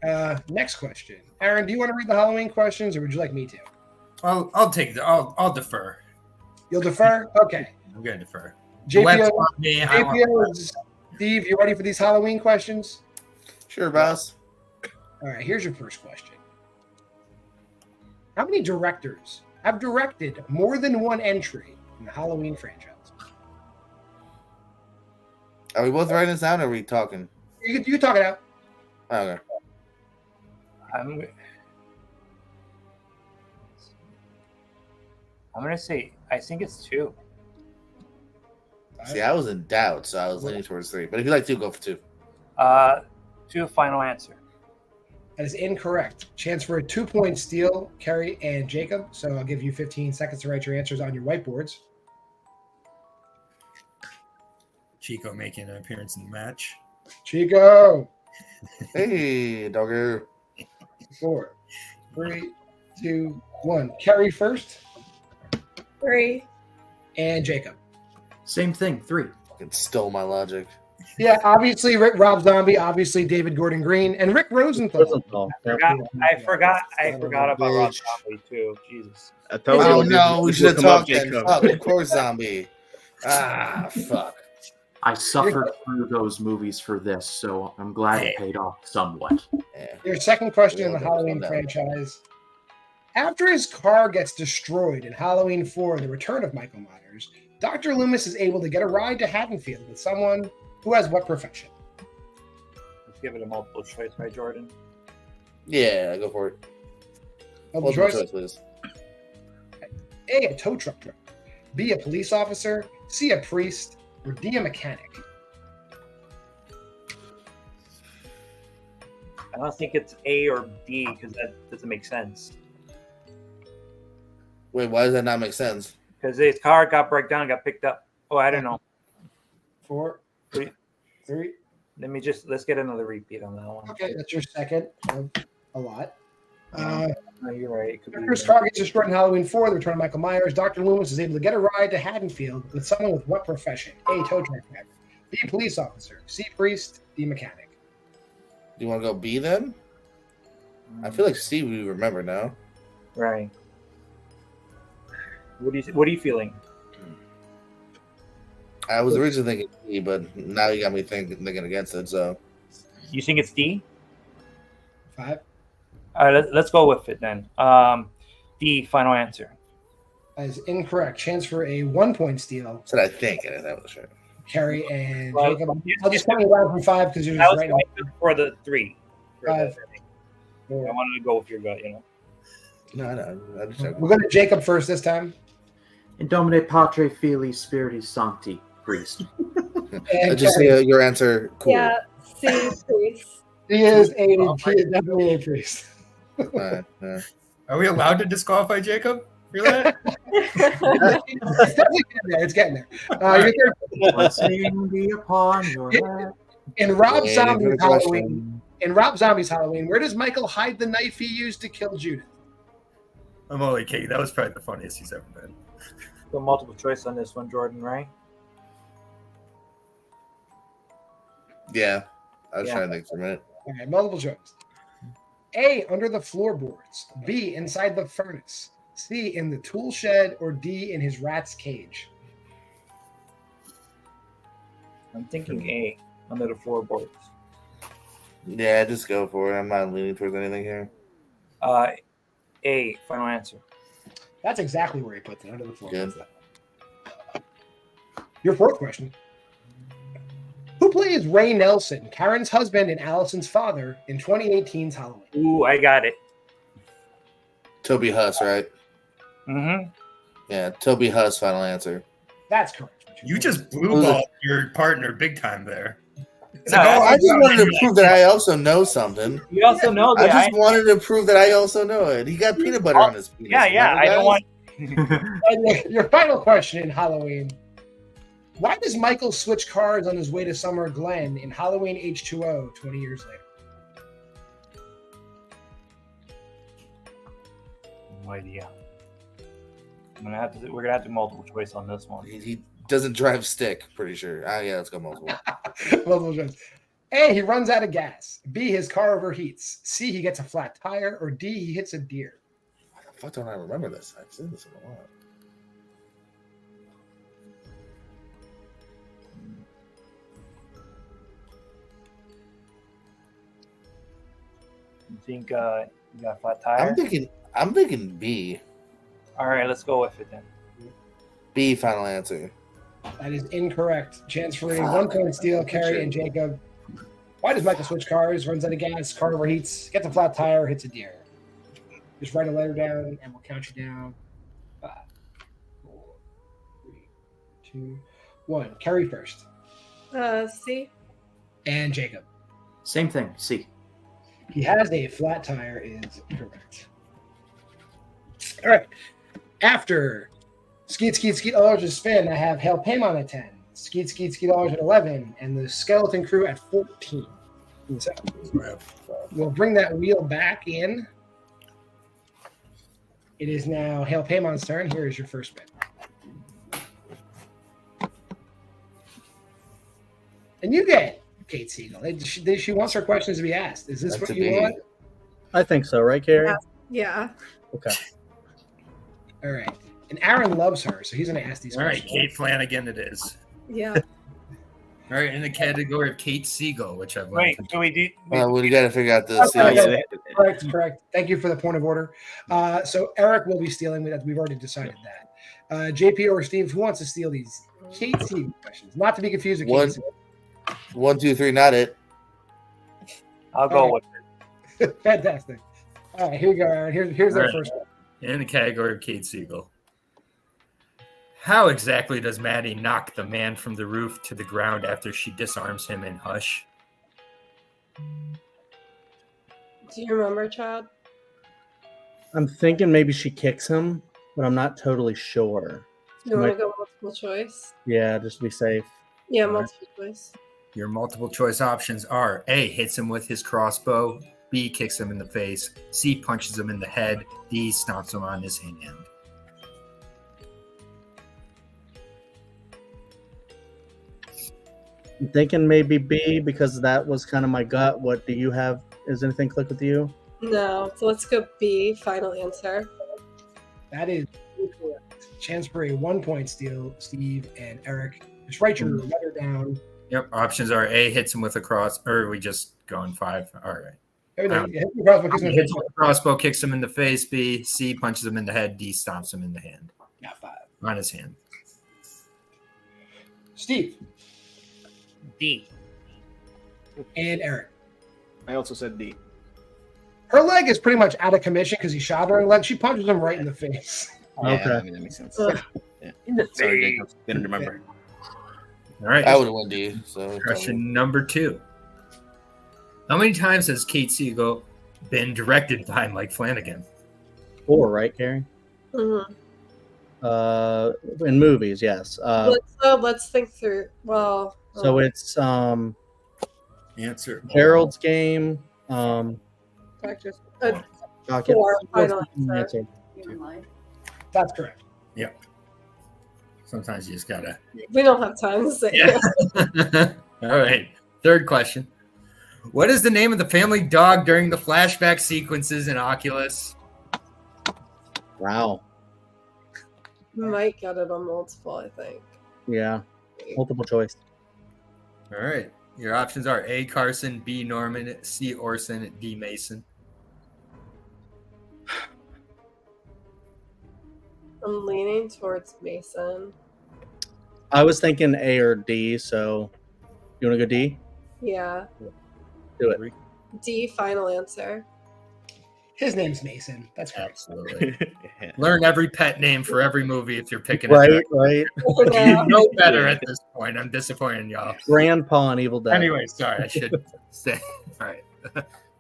Next question. Aaron, do you want to read the Halloween questions, or would you like me to? I'll defer. You'll defer. Okay. I'm going to defer. JPO, Steve, you ready for these Halloween questions? Sure, boss. All right, here's your first question. How many directors have directed more than one entry in the Halloween franchise? Are we both writing this down or are we talking? You can talk it out. Okay. I'm going to say, I think it's 2. See, I was in doubt, so I was leaning towards 3. But if you like 2, go for 2. 2, final answer. That is incorrect. Chance for a 2-point steal, Kerry and Jacob. So I'll give you 15 seconds to write your answers on your whiteboards. Chico making an appearance in the match. Chico. Hey, dogger. 4, 3, 2, 1. Kerry first. 3. And Jacob. Same thing. 3. Fucking stole my logic. Yeah, obviously Rob Zombie, obviously David Gordon Green, and Rick Rosenthal. I forgot about Rob Zombie too. Jesus. Oh no, we should have talked then. Fuck, of course, Zombie. Fuck. I suffered through those movies for this, so I'm glad it paid off somewhat. Your second question in the Halloween franchise. After his car gets destroyed in Halloween 4, The Return of Michael Myers, Dr. Loomis is able to get a ride to Haddonfield with someone who has what profession? Let's give it a multiple choice, right, Jordan? Yeah, go for it. Multiple choice, please. A tow truck driver. B, a police officer. C, a priest. Or D, a mechanic. I don't think it's A or B because that doesn't make sense. Wait, why does that not make sense? Because his car got broke down and got picked up. Oh, I don't know. 4, 3. Let's get another repeat on that one. Okay, that's your second of a lot. No, you're right. First car gets destroyed in Halloween 4, The Return of Michael Myers. Dr. Loomis is able to get a ride to Haddonfield with someone with what profession? A, tow truck driver. B, police officer. C, priest. D, mechanic. Do you want to go B then? I feel like C we remember now. Right. What are you feeling? I was originally thinking D, but now you got me thinking against it. So you think it's D? 5. All right, let's go with it then. D, final answer. That is incorrect. Chance for a 1-point steal. That's what I think. That was right. Carrie and Jacob. I'll just count you down from 5 because you're just right now. For the 3. 5. I wanted to go with your gut, No. We're going to Jacob first this time. In Domine Patre Filii Spiritus Sancti, priest. I just hear your answer. Cool. Yeah, C, priest. He is definitely a priest. Are we allowed to disqualify Jacob for that? It's getting there. Blessing be upon your head. In Rob Zombie's Halloween, where does Michael hide the knife he used to kill Judith? I'm only kidding. That was probably the funniest he's ever been. So multiple choice on this one, Jordan, right? Yeah. I was trying to think for a minute. All right, multiple choice. A, under the floorboards. B, inside the furnace. C, in the tool shed. Or D, in his rat's cage. I'm thinking A, under the floorboards. Yeah, just go for it. I'm not leaning towards anything here. A, final answer. That's exactly where he puts it, under the floorboards. Good. Your fourth question. Who plays Ray Nelson, Karen's husband and Allison's father, in 2018's Halloween? Ooh, I got it. Toby Huss, right? Mm-hmm. Yeah, Toby Huss, final answer. That's correct. You just blue balled your partner big time there. No, I just wanted to prove that I also know something. You also know I that. just wanted to prove that I also know it. He got peanut butter on his penis. Yeah. I don't want. And your final question in Halloween. Why does Michael switch cars on his way to Summer Glen in Halloween H2O 20 years later? No idea. We're gonna have to multiple choice on this one. He doesn't drive stick, pretty sure. Yeah, let's go multiple. Multiple choice. A, he runs out of gas. B, his car overheats. C, he gets a flat tire. Or D, he hits a deer. Why the fuck don't I remember this? I've seen this in a while. You think you got a flat tire? I'm thinking B. All right, let's go with it then. B, final answer. That is incorrect. Chance for a 1 point steal, Carrie and Jacob. Why does Michael switch cars? Runs out of gas, car overheats, gets a flat tire, hits a deer. Just write a letter down and we'll count you down. 5, 4, 3, 2, 1. Carrie first. C. And Jacob. Same thing. C. He has a flat tire is correct. All right. After Skeet, Ulrich's spin, I have Hail Paimon at 10. Skeet, Ulrich at 11. And the Skeleton Crew at 14. So we'll bring that wheel back in. It is now Hail Paimon's turn. Here is your first spin. And you get Kate Siegel. She wants her questions to be asked. Is this what you want? I think so, right, Carrie? Yeah. Okay. All right. And Aaron loves her, so he's going to ask these All right, questions. Kate Flanagan it is. Yeah. All right, in the category of Kate Siegel, which I've Wait, so we do. We got to figure out this. Correct. Thank you for the point of order. So Eric will be stealing. We've already decided that. JP or Steve, who wants to steal these Kate Siegel questions? Not to be confused with Kate Siegel. 1, 2, 3, not it. I'll go with it. Fantastic. All right, here we go, Aaron. Here's our first one. In the category of Kate Siegel. How exactly does Maddie knock the man from the roof to the ground after she disarms him in Hush? Do you remember, child? I'm thinking maybe she kicks him, but I'm not totally sure. You want to go multiple choice? Yeah, just to be safe. Yeah, multiple choice. Your multiple choice options are A, hits him with his crossbow, B, kicks him in the face, C, punches him in the head, D, stomps him on his hand. I'm thinking maybe B because that was kind of my gut. What do you have? Is anything click with you? No. So let's go B. Final answer. That is incorrect. Chance for a 1 point steal, Steve and Eric. Just write your letter down. Yep. Options are A, hits him with a cross, or are we just going 5? All right. Hits the crossbow, kicks him in the Hits him with a crossbow, kicks him in the face. B, C, punches him in the head. D, stomps him in the hand. Yeah, 5. On his hand. Steve. D. And Eric. I also said D. Her leg is pretty much out of commission because he shot her in the leg. She punches him right in the face. Yeah, Okay. I mean, that makes sense. Yeah. In the Sorry, face. Jacob. Didn't remember. All right. I would have won D. So Question number 2. How many times has Kate Siegel been directed by Mike Flanagan? 4, right, Carrie? Mm-hmm. In movies, yes. Let's think through. Well. So it's Answer. Harold's Game. Practice. Docket. 4. Final Answer. That's correct. Yep. Sometimes you just gotta. We don't have time to say Yeah. All right. Third question. What is the name of the family dog during the flashback sequences in Oculus? Wow. Might get it on multiple, I think. Yeah. Multiple choice. All right. Your options are A. Carson, B. Norman, C. Orson, D. Mason. I'm leaning towards Mason. I was thinking A or D, so you want to go D? Yeah. Do it. D, final answer. His name's Mason. That's correct. Absolutely. Learn every pet name for every movie if you're picking Right, it. right. You know better at this point. I'm disappointed in y'all. Grandpa and Evil Dead. Anyway, sorry, I should say. All right.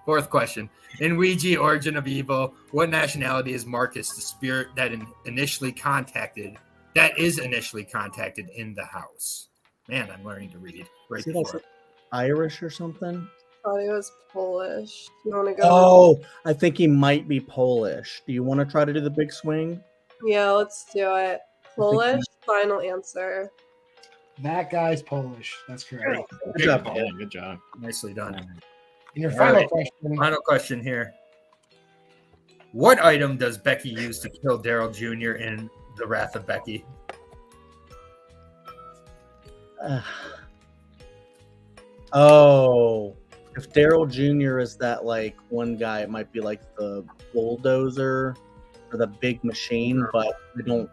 Fourth question. In Ouija, Origin of Evil, what nationality is Marcus, the spirit that is initially contacted in the house? Man, I'm learning to read right See, that's before. Irish or something? Thought he was Polish. You want to go? Oh, I think he might be Polish. Do you want to try to do the big swing? Yeah, let's do it. Polish, final answer. That guy's Polish. That's correct. Good job. Yeah, good job. Nicely done. And your All final right. question. Final question here. What item does Becky use to kill Daryl Jr. in The Wrath of Becky? Oh, if Daryl Jr. is that like one guy, it might be like the bulldozer or the big machine, but we don't.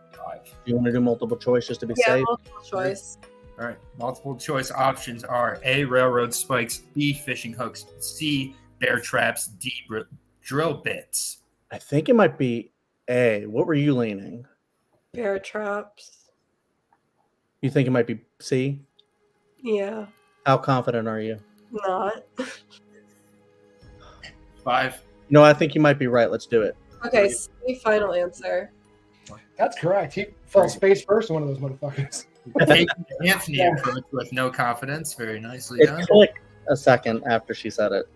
Do you want to do multiple choice just to be Yeah, safe? multiple choice. All right. Multiple choice options are A, railroad spikes, B, fishing hooks, C, bear traps, D, drill bits. I think it might be A. What were you leaning? Bear traps. You think it might be C? Yeah, How confident are you? not. 5. No, I think you might be right. Let's do it. Okay, C, final answer. That's correct. He fell space first in one of those motherfuckers. Taking the Anthony approach with no confidence. Very nicely It done. clicked a second after she said it.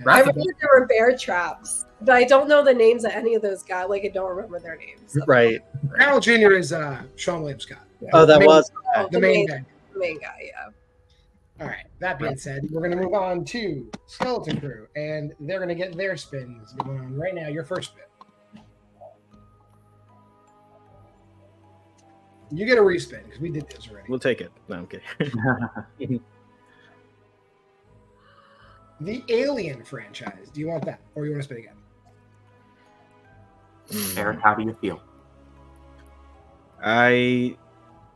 I Wrath of remember there were bear traps, but I don't know the names of any of those guys. Like, I don't remember their names. Right. Daryl Jr. is Sean William Scott. Oh, that The main- was. Oh, the main guy. The main guy, yeah. All right. That being said, we're going to move on to Skeleton Crew, and they're going to get their spins going on right now. Your first spin. You get a respin because we did this already. We'll take it. No, I'm kidding. The Alien franchise. Do you want that, or you want to spin again? Eric, how do you feel? I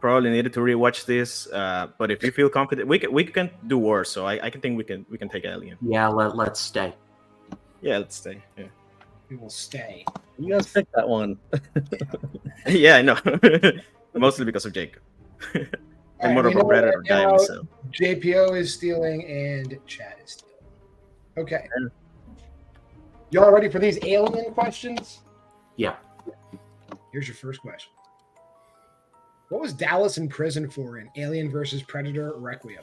probably needed to rewatch this, but if you feel confident, we can do worse. So I can think we can take Alien. Yeah, let's stay. Yeah, let's stay. Yeah, We will stay. You guys picked that one. yeah, I know. Mostly because of Jacob. All I'm right, more we of a know predator right guy now myself. JPO is stealing and Chad is stealing. Okay. Y'all ready for these alien questions? Yeah. Here's your first question. What was Dallas in prison for in Alien versus Predator Requiem?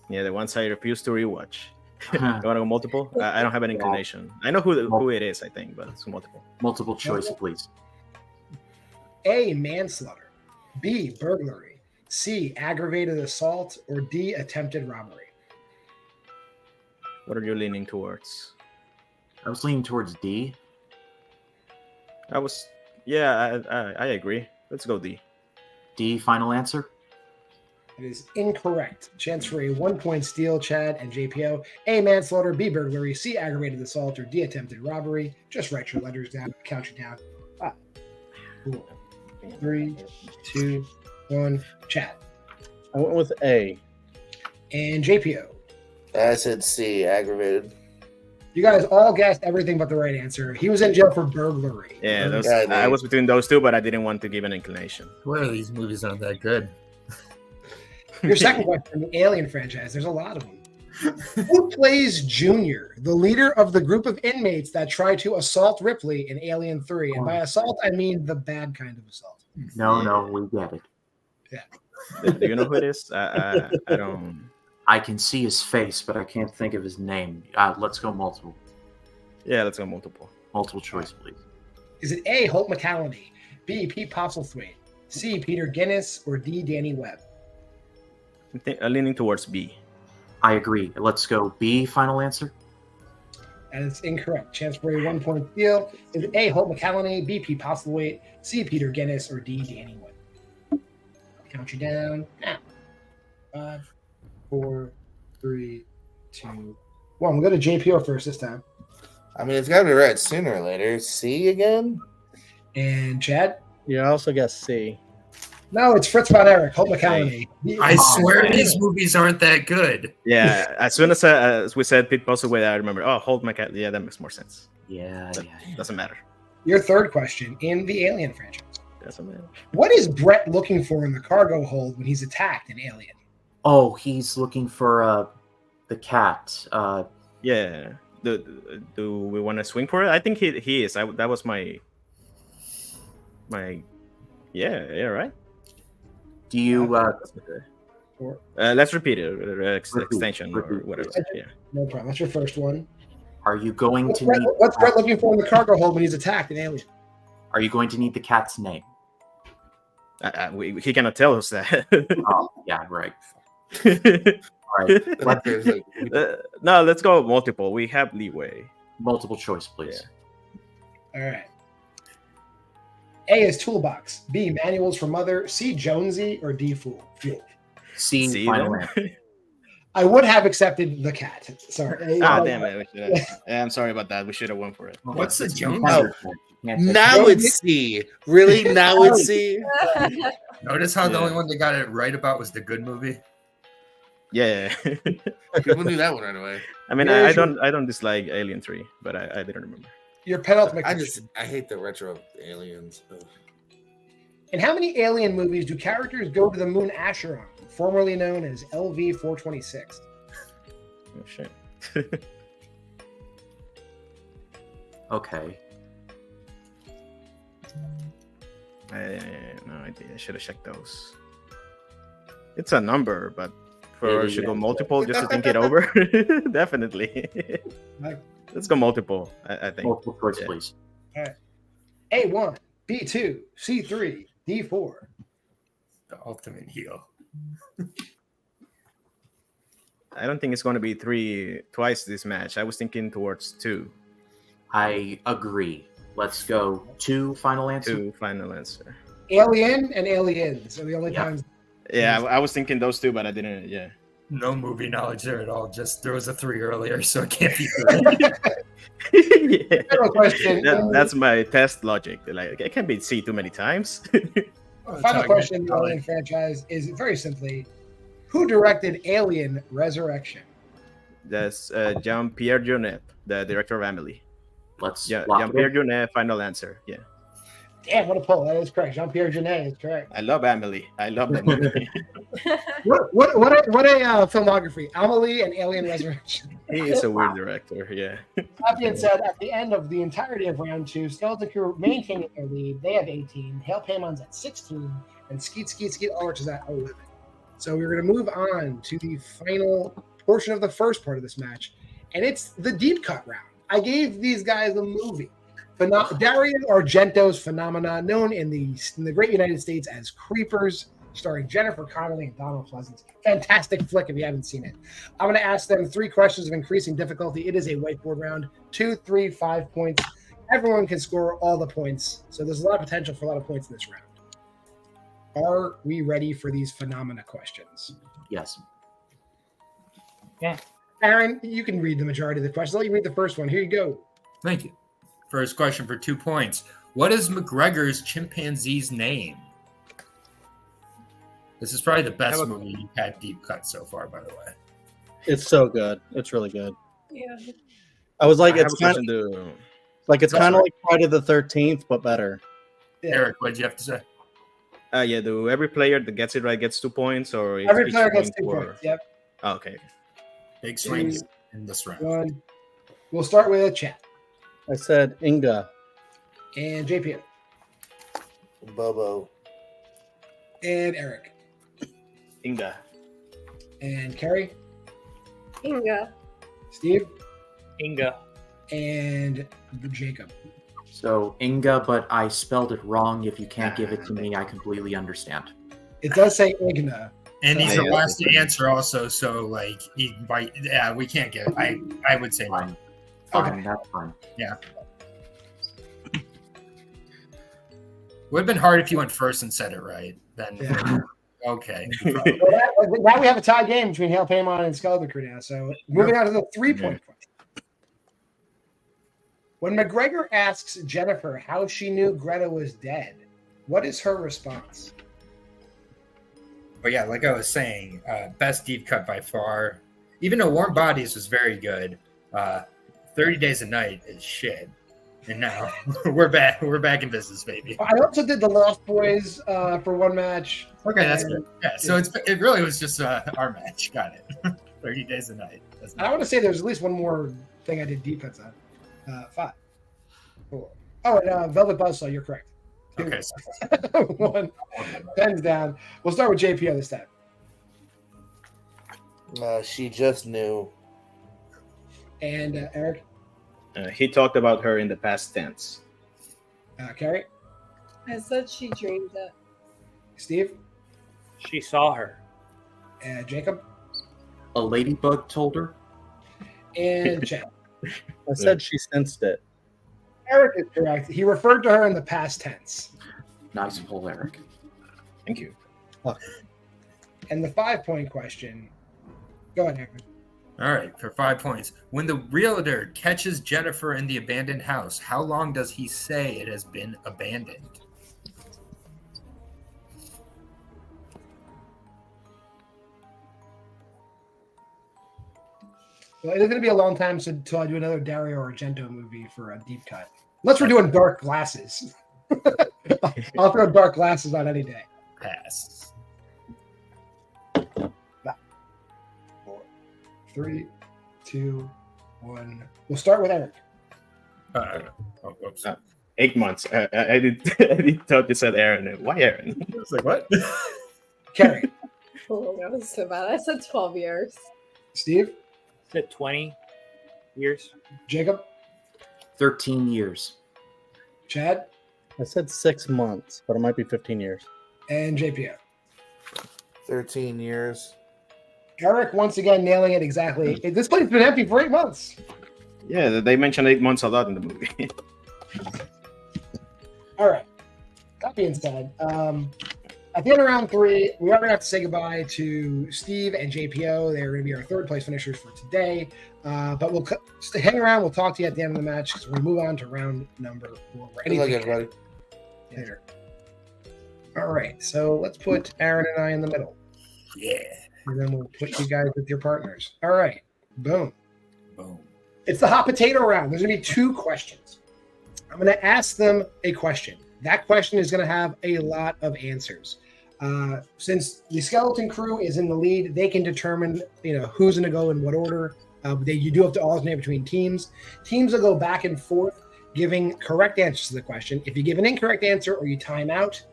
Yeah, the ones I refuse to rewatch. You want to go multiple? I don't have an inclination. I know who it is, I think, but it's multiple. Multiple choice, please. A, manslaughter. B, burglary. C, aggravated assault. Or D, attempted robbery. What are you leaning towards? I was leaning towards D. I agree. Let's go D. D, final answer? It is incorrect. Chance for a 1-point steal, Chad and JPO. A, manslaughter. B, burglary. C, aggravated assault. Or D, attempted robbery. Just write your letters down. Count you down. 5, 4, 3, 2, 1. Chad. I went with A. And JPO. I said C, aggravated. You guys all guessed everything but the right answer. He was in jail for burglary. Yeah, Yeah, I was between those two, but I didn't want to give an inclination. Where are these movies not that good? Your second question, the Alien franchise. There's a lot of them. Who plays Junior, the leader of the group of inmates that try to assault Ripley in Alien 3? And by assault, I mean the bad kind of assault. No, we get it. Yeah. Do you know who it is? I don't. I can see his face, but I can't think of his name. Let's go multiple. Yeah, let's go multiple. Multiple choice, please. Is it A, Holt McCallany, B, Pete Postlethwaite, C, Peter Guinness, or D, Danny Webb? I'm leaning towards B. I agree. Let's go B. Final answer. And it's incorrect. Chance for a 1 point steal is A. Holt McCallany, B. Pete Postlethwaite, C. Peter Guinness, or D. Danny Wood. Count you down now. 5, 4, 3, 2, 1. We'll go to JPO first this time. I mean, it's got to be right sooner or later. C again? And Chad? Yeah, I also got C. No, it's Fritz von Erich, Holt McCallany. I swear these movies aren't that good. Yeah, as soon as we said Pete Postlethwaite, I remember, Holt McCallany. Yeah, that makes more sense. Yeah, but doesn't matter. Your third question in the Alien franchise. Doesn't matter. What is Brett looking for in the cargo hold when he's attacked in Alien? Oh, he's looking for the cat. Yeah. Do we want to swing for it? I think he is. That was my. Yeah, right. Do you? Let's repeat it. Extension or whatever. Yeah. No problem. That's your first one. Are you going What's to Brett, need? what's Brett looking for in the cargo hold when he's attacked in Alien? Are you going to need the cat's name? He cannot tell us that. Oh, yeah, right. All right. No, let's go multiple. We have leeway. Multiple choice, please. All right. A is Toolbox. B, Manuals for Mother. C, Jonesy, or D, Fool. C, final answer. I would have accepted the cat. Sorry. Damn it. I'm sorry about that. We should have went for it. What's the Jones? Oh, now it's C. Really? Now it's C? Notice how the only one that got it right about was the good movie? Yeah. People knew that one right away. I mean, I don't dislike Alien 3, but I didn't remember. Your penultimate question. I hate the retro aliens. Ugh. In how many Alien movies do characters go to the moon Acheron, formerly known as LV-426? Oh, shit. Okay. No idea. I should have checked those. It's a number, but should go multiple just to think it over. Definitely. Let's go multiple. I think. Multiple choice, please. All right. A1, B2, C3, D4. The ultimate heel. I don't think it's going to be 3 twice this match. I was thinking towards 2. I agree. Let's go 2 final answer. 2 final answer. Alien and Aliens are the only times. Yeah, I was thinking those 2, but I didn't. Yeah. No movie knowledge there at all. Just there was a 3 earlier, so it can't be. Yeah. Final question. That's my test logic. Like, it can't be C too many times. Final question in the Alien franchise is very simply, who directed Alien Resurrection? That's Jean-Pierre Jeunet, the director of Amelie. Jean-Pierre Jeunet, final answer. Yeah. Damn, what a pull. That is correct. Jean-Pierre Jeunet is correct. I love Amelie. I love that movie. What a filmography. Amelie and Alien Resurrection. He is a weird director, yeah. That being said, at the end of the entirety of round 2, Skeleton Crew maintaining their lead. They have 18. Hail Paimon's at 16. And Skeet Ulrich is at 11. So we're going to move on to the final portion of the first part of this match. And it's the deep cut round. I gave these guys a movie. Dario Argento's Phenomena, known in the great United States as Creepers, starring Jennifer Connelly and Donald Pleasance. Fantastic flick if you haven't seen it. I'm going to ask them 3 questions of increasing difficulty. It is a whiteboard round. 2, 3, 5 points. Everyone can score all the points. So there's a lot of potential for a lot of points in this round. Are we ready for these Phenomena questions? Yes. Yeah. Aaron, you can read the majority of the questions. I'll let you read the first one. Here you go. Thank you. First question for 2 points. What is McGregor's chimpanzee's name? This is probably the best movie you've had deep cut so far, by the way. It's so good. It's really good. Yeah. I was like, I it's kind of like Friday the 13th, but better. Yeah. Eric, what did you have to say? Yeah, do every player that gets it right gets 2 points, or Every player gets 2 points. Yep. Oh, okay. Big swings in this round. One. We'll start with chat. I said Inga. And JP. Bobo. And Eric. Inga. And Carrie. Inga. Steve. Inga. And Jacob. So Inga, but I spelled it wrong. If you can't give it to me, I completely understand. It does say Igna. And he's the last to answer also, so like we can't get it. I would say Fine. Okay. That's fine. Yeah. Would have been hard if you went first and said it right. Then okay. Now we have a tie game between Hail Paimon and Skeleton Crew now. So moving on to the 3-point question. When McGregor asks Jennifer how she knew Greta was dead, what is her response? But yeah, like I was saying, best deep cut by far. Even though Warm Bodies was very good, 30 Days a Night is shit. And now we're back in business, baby. I also did the Lost Boys for one match. Okay, that's good. Yeah, so it really was just our match. Got it. 30 Days a Night. I want to say there's at least one more thing I did deep cuts on. 5. 4. Oh, and Velvet Buzzsaw, you're correct. 2. Okay. 1. Pens down. We'll start with JPO this time. She just knew. And Eric? He talked about her in the past tense. Carrie? I said she dreamed it. Steve? She saw her. Jacob? A ladybug told her. And Chad? I said she sensed it. Eric is correct. He referred to her in the past tense. Nice pull, Eric. Thank you. And the 5-point question. Go ahead, Eric. All right, for 5 points. When the realtor catches Jennifer in the abandoned house, how long does he say it has been abandoned? Well, it's going to be a long time until I do another Dario Argento movie for a deep cut. Unless we're doing Dark Glasses. I'll throw Dark Glasses on any day. Pass. 4, 3, 2, 1. We'll start with Eric. 8 months. I did thought you said Aaron. Why Aaron? I was like, what? Carrie. Oh, that was so bad. I said 12 years. Steve? I said 20 years. Jacob? 13 years. Chad? I said 6 months, but it might be 15 years. And JPO? 13 years. Eric once again nailing it exactly. This place's been empty for 8 months. Yeah, they mentioned 8 months a lot in the movie. All right. That being said, at the end of round 3, we are going to have to say goodbye to Steve and JPO. They're going to be our 3rd place finishers for today. But we'll hang around. We'll talk to you at the end of the match because we'll move on to round number 4. Good luck, everybody. Later. All right. So let's put Aaron and I in the middle. Yeah. And then we'll put you guys with your partners. All right. Boom. Boom. It's the hot potato round. There's going to be 2 questions. I'm going to ask them a question. That question is going to have a lot of answers. Since the Skeleton Crew is in the lead, they can determine, who's going to go in what order. You do have to alternate between teams. Teams will go back and forth giving correct answers to the question. If you give an incorrect answer or you time out,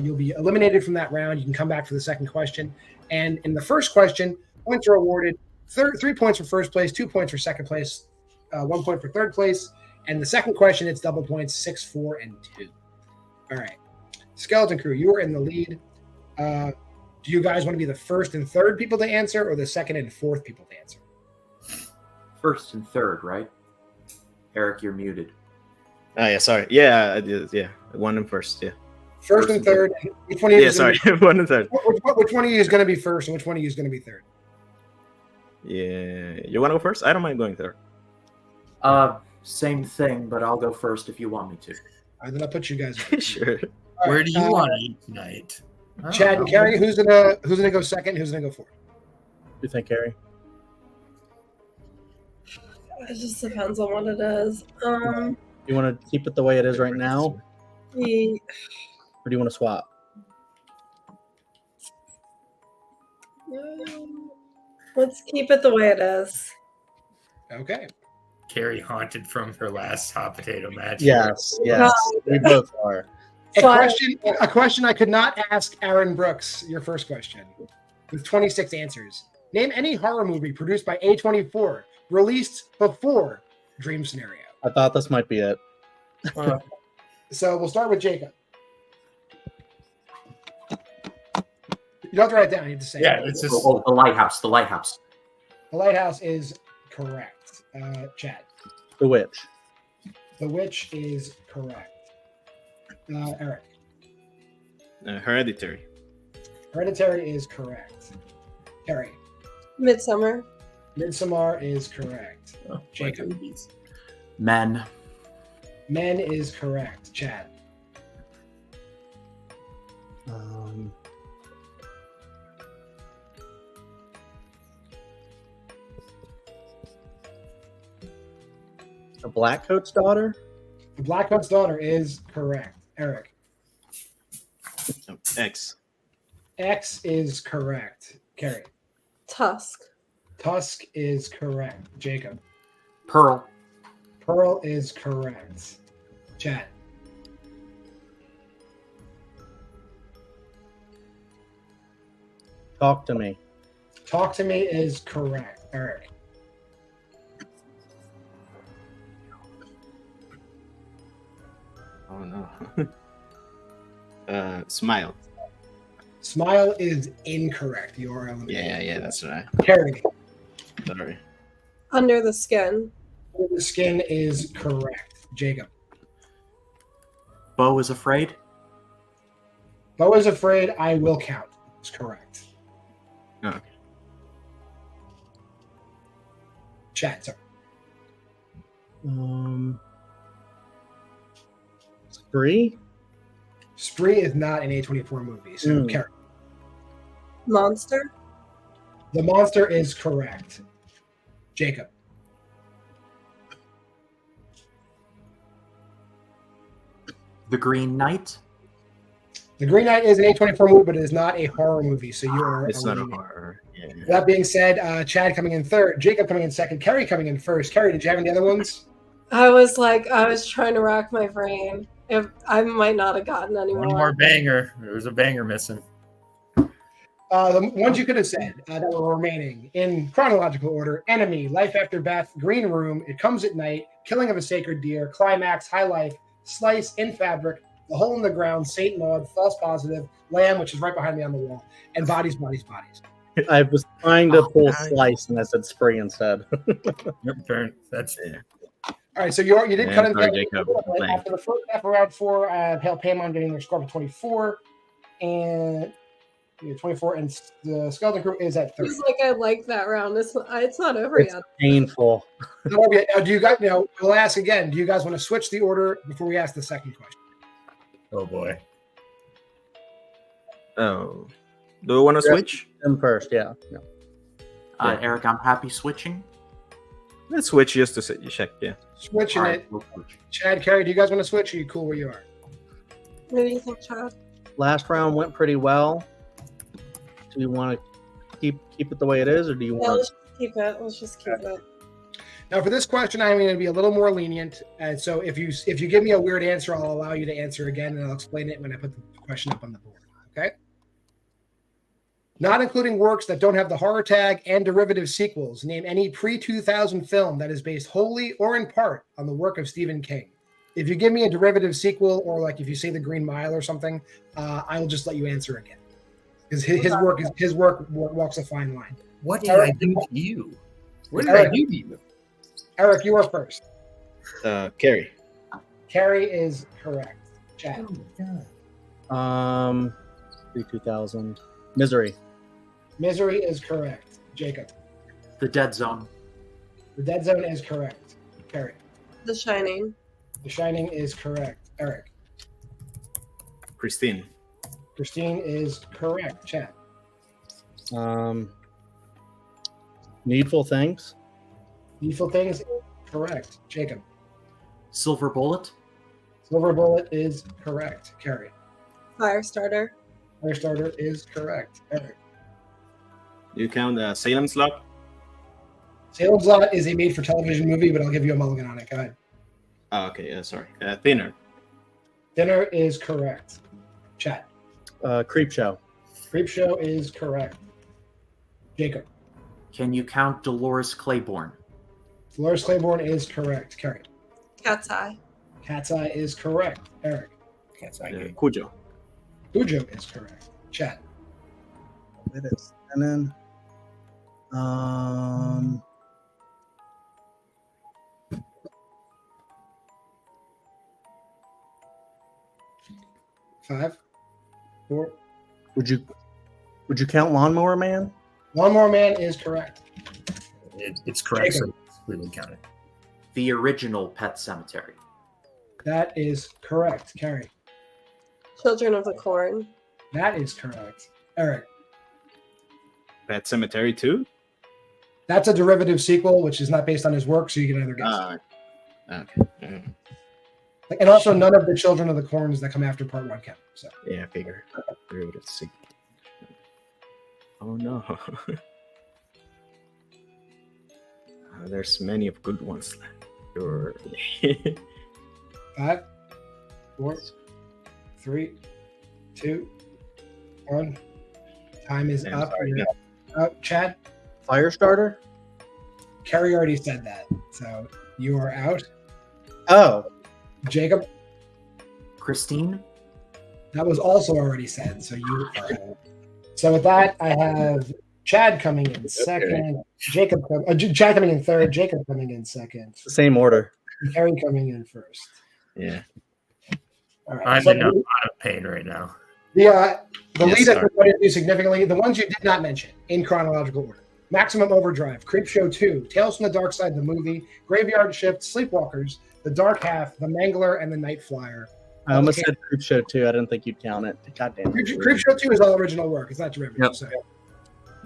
you'll be eliminated from that round. You can come back for the second question. And in the first question, points are awarded. 3 points for first place, 2 points for second place, 1 point for third place. And the second question, it's double points, 6, 4, and 2. All right. Skeleton Crew, you are in the lead. Do you guys want to be the first and third people to answer or the second and fourth people to answer? First and third, right? Eric, you're muted. Oh, yeah, sorry. Yeah, I did. Yeah, 1 and first. Yeah. First and third. Which one of you? Yeah, sorry. 1 and third. Which one of you is going to be first and which one of you is going to be third? Yeah, you want to go first? I don't mind going third. Same thing, but I'll go first if you want me to. All right, then I'll put you guys. Sure. Right, Where do you want to eat tonight? Chad and Carrie, who's gonna go second? Who's gonna go fourth? You think, Carrie? It just depends on what it is. You want to keep it the way it is right now, or do you want to swap? Let's keep it the way it is. Okay. Carrie haunted from her last hot potato match. Yes, we both are. A question I could not ask Aaron Brooks, your first question, with 26 answers. Name any horror movie produced by A24, released before Dream Scenario. I thought this might be it. So we'll start with Jacob. You don't have to write it down. You have to say Yeah, it. it's just Oh, the lighthouse. The lighthouse. The lighthouse is correct. Chad. The Witch. The Witch is correct. Eric. Hereditary. Hereditary is correct. Carrie. Midsummer. Midsommar is correct. Oh, Jacob. Men. Men is correct. Chad. The Black Coat's Daughter. The Black Coat's Daughter is correct. Eric. X. X is correct. Carrie. Tusk. Tusk is correct. Jacob. Pearl. Pearl is correct. Chad. Talk to Me. Talk to Me is correct. Eric. Oh no. Smile. Smile is incorrect. You are eliminated. Yeah, that's right. Carrie. Sorry. Under the Skin. The Skin is correct. Jacob. Beau is Afraid. Beau is Afraid. I Will Count. Is correct. Oh, okay. Chad, sorry. Spree. Spree is not an A24 movie. So, Carrie. Monster. The Monster is correct. Jacob. The Green Knight. The Green Knight is an A24 movie, but it is not a horror movie. So you are. It's not a eliminated. horror. Yeah. That being said, Chad coming in third, Jacob coming in second, Carrie coming in first. Carrie, did you have any other ones? I was trying to rack my brain. If I might not have gotten any one more. more banger. There was a banger missing. The ones you could have said that were remaining in chronological order: Enemy, Life After Beth, Green Room, It Comes at Night, Killing of a Sacred Deer, Climax, High Life, Slice, In Fabric, The Hole in the Ground, Saint Maud, False Positive, Lamb, which is right behind me on the wall, and Bodies, Bodies, Bodies. I was trying to pull Slice and I said Spree instead. Yep, that's it. All right, so you did cut in Jacob. after the first half of round 4. Hail Paimon getting their score of 24, and 24, and the Skeleton Crew is at 30. It's like I like that round. It's not over It's yet. painful. Do you guys? We'll ask again. Do you guys want to switch the order before we ask the second question? Oh boy. Oh. Do we want to switch? Them first, yeah. Eric, I'm happy switching. Let's switch just to check, yeah. Switching All right, it. we'll switch. Chad, Carrie, do you guys want to switch? Or are you cool where you are? What do you think, Chad? Last round went pretty well. Do you want to keep it the way it is, or do you Yeah, want? let's just keep it. Let's just keep it. Now, for this question, I'm going to be a little more lenient. And so if you give me a weird answer, I'll allow you to answer again, and I'll explain it when I put the question up on the board. Okay? Not including works that don't have the horror tag and derivative sequels. Name any pre-2000 film that is based wholly or in part on the work of Stephen King. If you give me a derivative sequel, or like if you say The Green Mile or something, I will just let you answer again. Because his work walks a fine line. What did I do to you? What did I do to you? Eric, you are first. Carrie. Carrie is correct. Chad. Pre-2000. Misery. Misery is correct. Jacob. The Dead Zone. The Dead Zone is correct. Carrie. The Shining. The Shining is correct. Eric. Christine. Christine is correct. Chad. Needful Things. Needful Things is correct. Jacob. Silver Bullet. Silver Bullet is correct. Carrie. Firestarter. Firestarter is correct. Eric. You count Salem's Lot? Salem's Lot is a made-for-television movie, but I'll give you a mulligan on it. Go ahead. Oh, okay. Sorry. Thinner. Dinner is correct. Chad. Creepshow. Creepshow is correct. Jacob. Can you count Dolores Claiborne? Dolores Claiborne is correct. Carrie. Cat's Eye. Cat's Eye is correct. Eric. Cat's Eye. Cujo. Cujo is correct. Chad. bit of spinning. 5, 4. Would you count Lawnmower Man? Lawnmower Man is correct. It's correct. So we would count it. The original Pet Cemetery. That is correct. Carrie. Children of the Corn. That is correct. Eric. Pet Cemetery 2? That's a derivative sequel, which is not based on his work, so you can either guess. Okay. And also, none of the Children of the Corns that come after Part 1 count. So. Yeah, figure. Derivative sequel. Oh no. There's many of good ones. Sure. 5, 4, 3, 2, 1. Time is up. Chad? Firestarter? Carrie already said that, so you are out. Oh. Jacob? Christine? That was also already said, so you are out. So with that, I have Chad coming in second, Chad coming in third, Jacob coming in second. Same order. Carrie coming in first. Yeah. All right. I'm So in a lot of pain right now. the Yes, lead up sir. to do significantly, the ones you did not mention in chronological order. Maximum Overdrive, Creepshow 2, Tales from the Dark Side, the movie, Graveyard Shift, Sleepwalkers, The Dark Half, The Mangler, and The Night Flyer. I almost said Creepshow 2. I didn't think you'd count it. God damn it. Creepshow 2 is all original work. It's not derivative. Yep. So,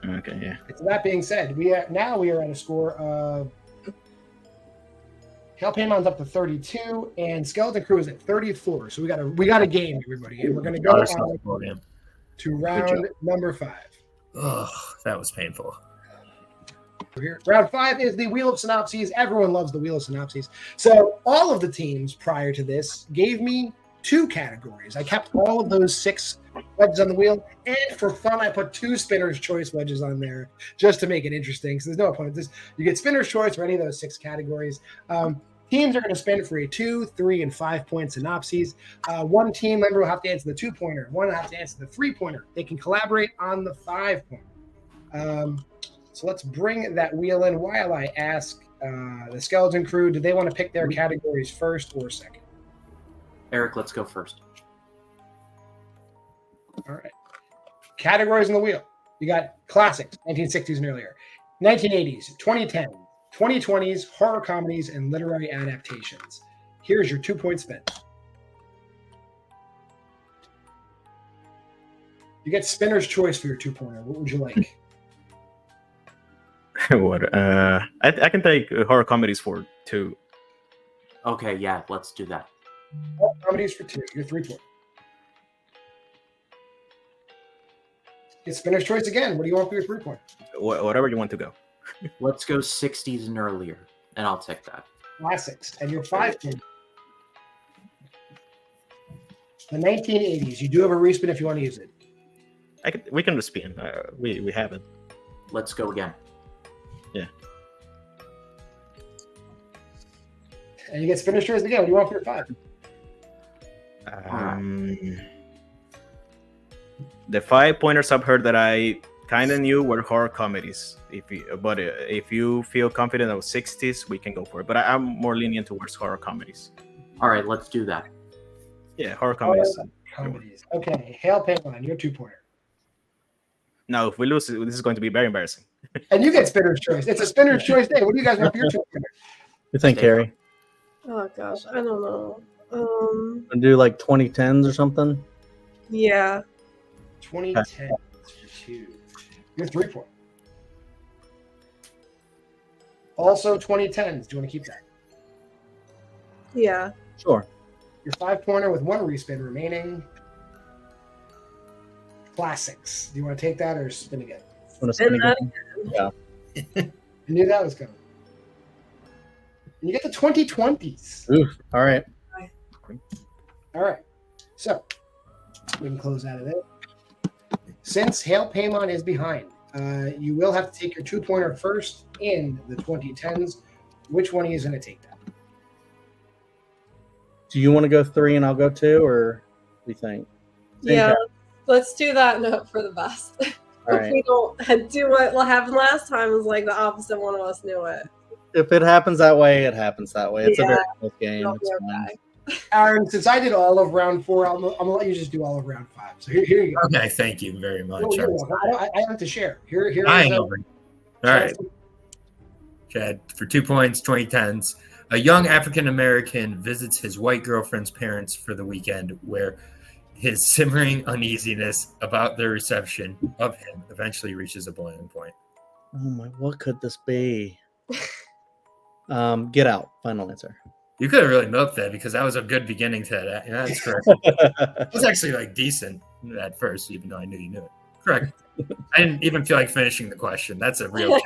Okay, yeah. so that being said, we are at a score of Hail Paimon's up to 32, and Skeleton Crew is at 34. So we got a game, everybody, and we're going to go on to round number 5. Oh, that was painful. Here. Round 5 is the Wheel of Synopses. Everyone loves the Wheel of Synopses. So all of the teams prior to this gave me 2 categories. I kept all of those 6 wedges on the wheel, and for fun, I put 2 Spinner's Choice wedges on there just to make it interesting. So there's no point. You get Spinner's Choice for any of those 6 categories. Teams are going to spin for a 2, 3, and 5-point synopses. One team member will have to answer the 2-pointer. One will have to answer the 3-pointer. They can collaborate on the 5-pointer. So let's bring that wheel in while I ask the Skeleton Crew, do they want to pick their categories first or second? Eric, let's go first. All right. Categories on the wheel. You got classics, 1960s and earlier, 1980s, 2010s, 2020s, horror comedies, and literary adaptations. Here's your 2-point spin. You get Spinner's Choice for your 2-pointer. What would you like? What? I can take horror comedies for 2. Okay, yeah, let's do that. Horror comedies for 2. Your 3-point. Get Spinner's Choice again. What do you want for your 3-point? Whatever you want to go. Let's go 60s and earlier, and I'll take that. Classics. And your 5-point. The 1980s. You do have a respin if you want to use it. We can respin. We have it. Let's go again. Yeah. And you get Spinner's Choice again. What do you want for your 5? The 5-pointers I've heard that I kind of knew were horror comedies. If you feel confident of 60s, we can go for it. But I'm more lenient towards horror comedies. All right, let's do that. Yeah, horror comedies. Okay, Hail Paimon, your 2-pointer. Now, if we lose, this is going to be very embarrassing. And you get Spinner's Choice. It's a Spinner's Choice day. What do you guys want for your 2-pointer? You think, Carrie? Oh gosh, I don't know. Do like 2010s or something? Yeah. 2010 for 2. Your 3-point. Also 2010s. Do you want to keep that? Yeah. Sure. Your 5-pointer with 1 respin remaining. Classics. Do you want to take that or spin again? Spin that Yeah. I knew that was coming. And you get the 2020s. Oof. All right. All right. So we can close out of there. Since Hail Paimon is behind, you will have to take your 2-pointer first in the 2010s. Which one of you is going to take that? Do you want to go 3 and I'll go 2, or what do you think? Yeah, let's do that and hope for the best. right. we don't do what happened last time. Is like the opposite one of us knew it. If it happens that way, it happens that way. It's a very close game. It'll It's be fine. okay. Aaron, since I did all of round 4, I'm gonna let you just do all of round 5. So here you go. Okay, thank you very much. No, you're welcome. I have to share. Here I is know. All right. Chad, for 2 points, 2010s. A young African American visits his white girlfriend's parents for the weekend, where his simmering uneasiness about their reception of him eventually reaches a boiling point. Oh my! What could this be? Get Out. Final answer. You could have really milked that because that was a good beginning to that. Yeah, that's correct. It was actually like decent at first, even though I knew you knew it. Correct. I didn't even feel like finishing the question. That's a real.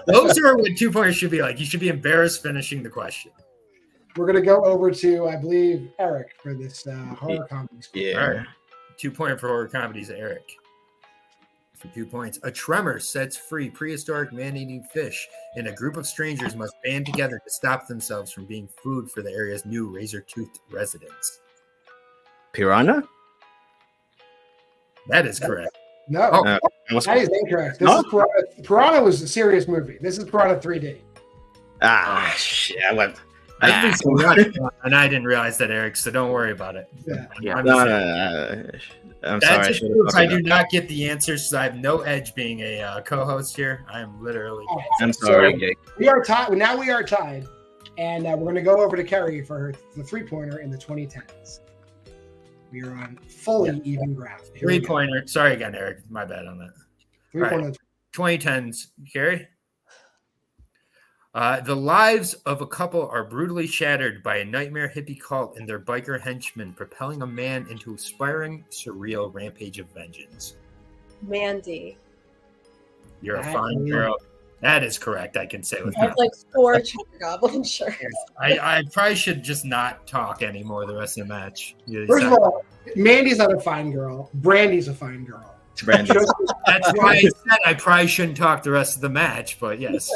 Those are what 2-pointers should be like. You should be embarrassed finishing the question. We're gonna go over to, I believe, Eric for this horror comedy. Yeah. All right. 2-pointer for horror comedies, Eric. For 2 points. A tremor sets free prehistoric man-eating fish, and a group of strangers must band together to stop themselves from being food for the area's new razor-toothed residents. Piranha? That is correct. No, that is incorrect. This is Piranha was a serious movie. This is Piranha 3D. Ah, shit. I went. And I didn't realize that, Eric, so don't worry about it. Yeah. I'm That's sorry. I do not get the answers, so I have no edge being a co-host here. I am literally. I'm sorry. So we are tied. Now we are tied, and we're going to go over to Kerry for the 3-pointer in the 2010s. We are on fully even ground. 3-pointer. Sorry again, Eric. My bad on that. 3-pointer. 2010s. Kerry? The lives of a couple are brutally shattered by a nightmare hippie cult and their biker henchmen, propelling a man into a spiraling, surreal rampage of vengeance. Mandy. You're a fine girl. That is correct, I can say with That's like 4 Goblin shirts. I probably should just not talk anymore the rest of the match. First of all, Mandy's not a fine girl. Brandy's a fine girl. That's why I said I probably shouldn't talk the rest of the match, but yes.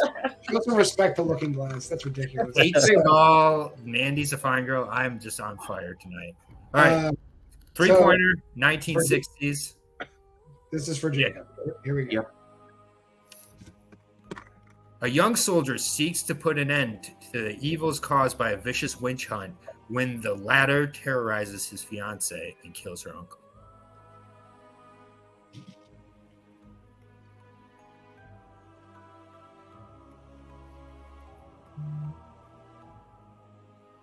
Show some respect to Looking Glass. That's ridiculous. 8 single, Mandy's a fine girl. I'm just on fire tonight. All right. 3-pointer, 1960s. This is for Jacob. Here we go. Yep. A young soldier seeks to put an end to the evils caused by a vicious witch hunt when the latter terrorizes his fiancée and kills her uncle.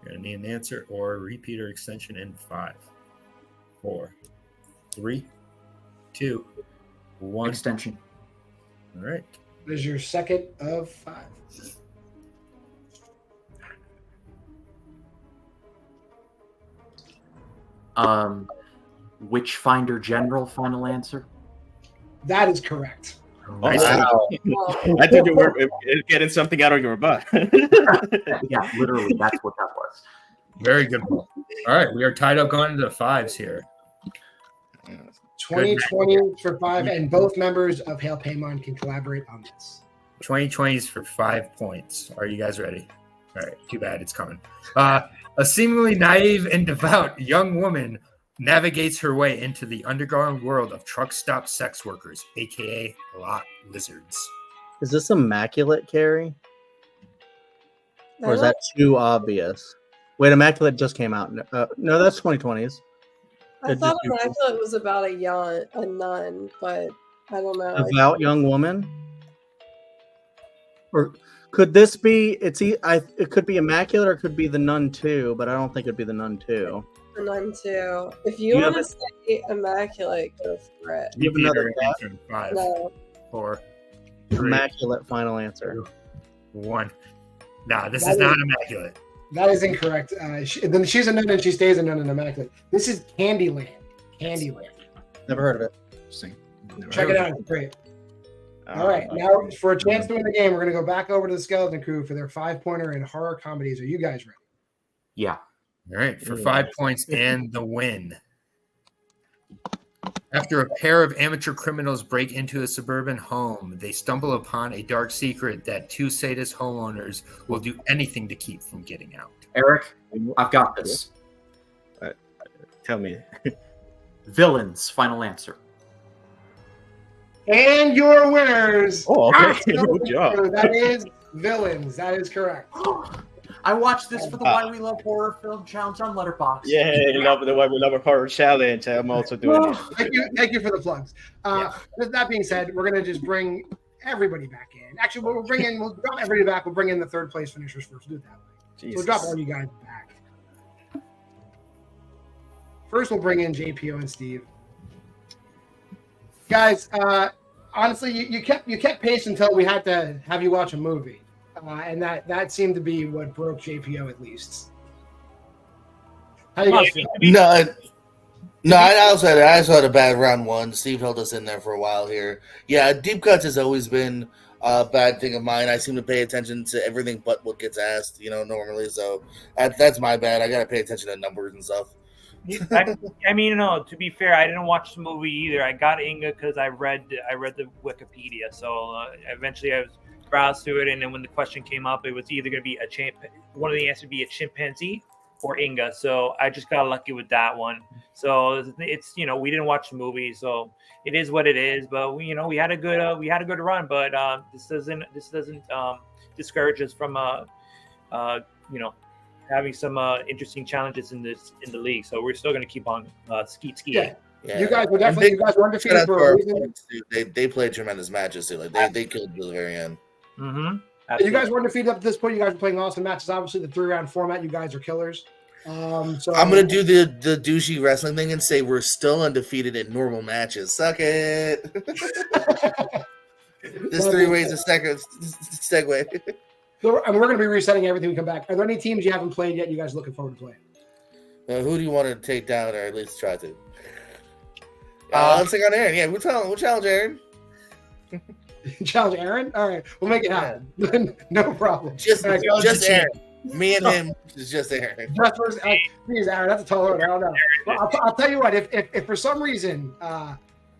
You're going to need an answer or a repeat or extension in 5, 4, 3, 2, 1. Extension. All right. What is your second of 5? Witchfinder General, final answer. That is correct. Oh, wow. I thought you were getting something out of your butt. Yeah, literally, that's what that was. Very good. All right, we are tied up going into the 5s here. 2020 for 5, and both members of Hail Paimon can collaborate on this. 2020s for 5 points. Are you guys ready? All right, too bad it's coming. A seemingly naive and devout young woman navigates her way into the underground world of truck stop sex workers, aka lot lizards. Is this Immaculate, Carrie? Or is that too obvious? Wait, Immaculate just came out. No, that's 2020s. I thought Immaculate was about a nun, but I don't know. Devout young woman? Or could this be? It could be Immaculate, or it could be the Nun 2, but I don't think it'd be the Nun 2. The Nun 2. If you want to say Immaculate, go for it. You have another guess? 5, No. 4, 3, Immaculate final answer. 2, 1. Nah, this is not Immaculate. That is incorrect. Then she's a nun and she stays a nun in Immaculate. This is Candyland. Candyland. Never heard of it. Interesting. Check it out. It's great. All right. Now, for a chance to win the game, we're going to go back over to the Skeleton Crew for their 5-pointer in horror comedies. Are you guys ready? Yeah. All right, for 5 points and the win. After a pair of amateur criminals break into a suburban home, they stumble upon a dark secret that 2 sadist homeowners will do anything to keep from getting out. Eric, I've got this. Tell me. Villains, final answer. And your winners. Oh, okay. Good job. That is Villains. That is correct. I watched this for the Why We Love Horror Film Challenge on Letterboxd. Yeah, love the Why We Love Horror Challenge. I'm also doing it. Thank you for the plugs. With that being said, we're gonna just bring everybody back in. Actually, we'll drop everybody back. We'll bring in the third place finishers first. We'll do it that way. So we'll drop all you guys back. First, we'll bring in JPO and Steve. Guys, honestly, you kept pace until we had to have you watch a movie. And that seemed to be what broke JPO at least. How do you guys feel? No, I also had a bad round one. Steve held us in there for a while here. Yeah, deep cuts has always been a bad thing of mine. I seem to pay attention to everything but what gets asked, normally. So that's my bad. I got to pay attention to numbers and stuff. I mean, to be fair, I didn't watch the movie either. I got Inga because I read the Wikipedia. So eventually I was browsed through it, and then when the question came up, it was either going to be one of the answers would be a chimpanzee or Inga. So I just got lucky with that one. So it's we didn't watch the movie, so it is what it is. But we had a good run. But this doesn't discourage us from having some interesting challenges in the league. So we're still going to keep on Skeet. Yeah. You guys were undefeated for a reason. They played tremendous matches too. Like they killed to the very end. Mm-hmm. You guys were undefeated up to this point. You guys were playing awesome matches. Obviously, the 3-round format. You guys are killers. So I'm gonna do the douchey wrestling thing and say we're still undefeated in normal matches. Suck it. This 3-way is a segue. So, and we're going to be resetting everything we come back. Are there any teams you haven't played yet? You guys looking forward to playing? Who do you want to take down, or at least try to? Let's take on Aaron. Yeah, we'll challenge Aaron. Challenge Aaron? All right, we'll make it happen. No problem. Just Aaron. Me and him is just Aaron. Please, Aaron. That's a tall order. I don't know. Well, I'll tell you what. If for some reason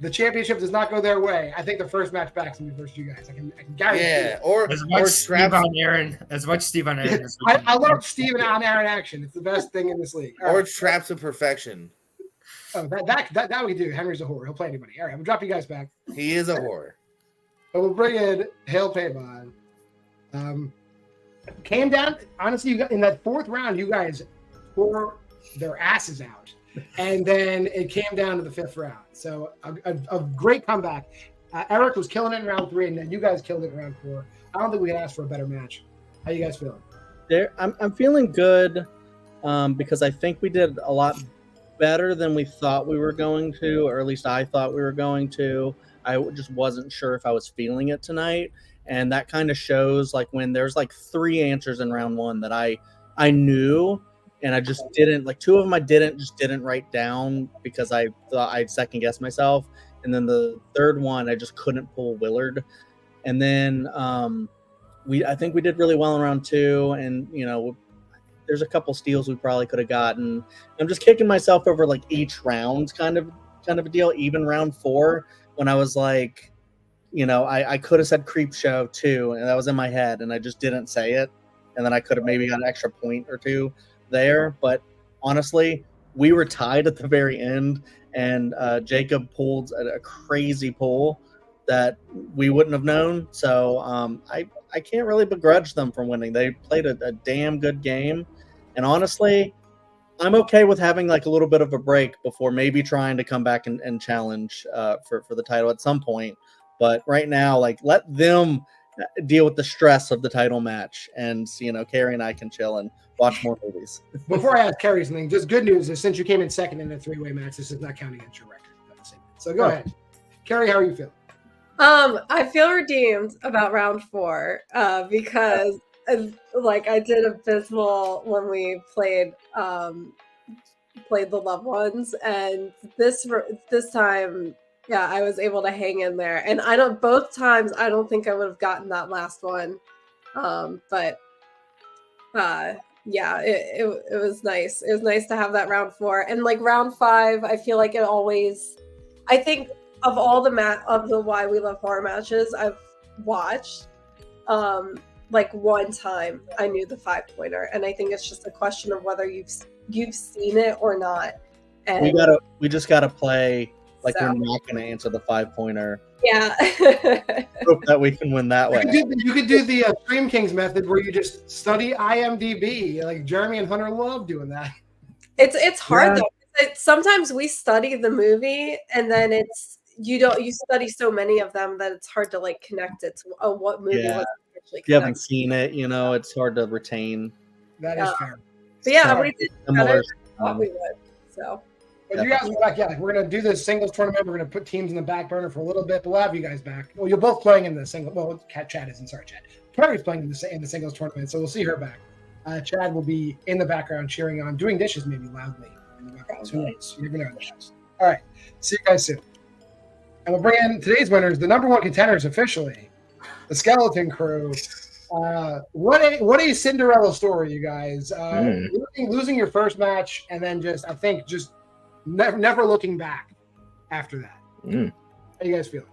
the championship does not go their way, I think the first match back is going to be versus you guys. I can guarantee. Yeah, or as much Steve on Aaron. As much Steve on Aaron. I love Steve on Aaron action. It's the best thing in this league. Or traps of perfection. Oh, that we do. Henry's a whore. He'll play anybody. All right, we'll drop you guys back. He is a whore. But we'll bring in Hail Paimon. Came down, honestly, in that 4th round, you guys tore their asses out. And then it came down to the 5th round. So a great comeback. Eric was killing it in round 3, and then you guys killed it in round 4. I don't think we could ask for a better match. How you guys feeling? I'm feeling good because I think we did a lot better than we thought we were going to, or at least I thought we were going to. I just wasn't sure if I was feeling it tonight. And that kind of shows like when there's like 3 answers in round 1 that I knew, and I just didn't, like 2 of them I didn't write down because I thought I'd second guess myself. And then the 3rd one, I just couldn't pull Willard. And then I think we did really well in round 2. And, there's a couple steals we probably could have gotten. I'm just kicking myself over like each round kind of a deal. Even round 4 when I was like, I could have said Creep Show too, and that was in my head, and I just didn't say it. And then I could have maybe got an extra point or 2 there. But honestly, we were tied at the very end, and Jacob pulled a crazy pull that we wouldn't have known. So I can't really begrudge them for winning. They played a damn good game. And honestly, I'm okay with having like a little bit of a break before maybe trying to come back and challenge for the title at some point. But right now, like, let them deal with the stress of the title match, and Carrie and I can chill and watch more movies. Before I ask Carrie something, just good news is since you came in second in a 3-way match, this is not counting against your record. So go ahead, Carrie. How are you feeling? I feel redeemed about round 4 because like I did abysmal when we played the loved ones, and this time. Yeah, I was able to hang in there, and both times I don't think I would have gotten that last one, but yeah, it was nice. It was nice to have that round 4, and like round 5, I feel like I think of all the Why We Love Horror matches I've watched, like one time I knew the 5-pointer, and I think it's just a question of whether you've seen it or not. And we just gotta play Like So. we're not going to answer the 5-pointer. Yeah. Hope that we can win that way. You could do the Stream Kings method where you just study IMDb. Like Jeremy and Hunter love doing that. It's hard though. Sometimes we study the movie and then you study so many of them that it's hard to like connect it to what movie was actually. If you haven't seen it, it's hard to retain. That is fair. But yeah, we did better than I thought we would. So. But you guys are back, we're gonna do this singles tournament. We're gonna put teams in the back burner for a little bit, but we'll have you guys back. Well, you're both playing in the single. Well, Chad isn't. Sorry, Chad. Carrie's playing in the singles tournament, so we'll see her back. Chad will be in the background cheering on, doing dishes maybe loudly in the background. Who knows? You never know in the house. All right, see you guys soon. And we'll bring in today's winners, the number one contenders officially, the Skeleton Crew. What a Cinderella story, you guys. Losing your first match and then just never looking back after that. How you guys feeling?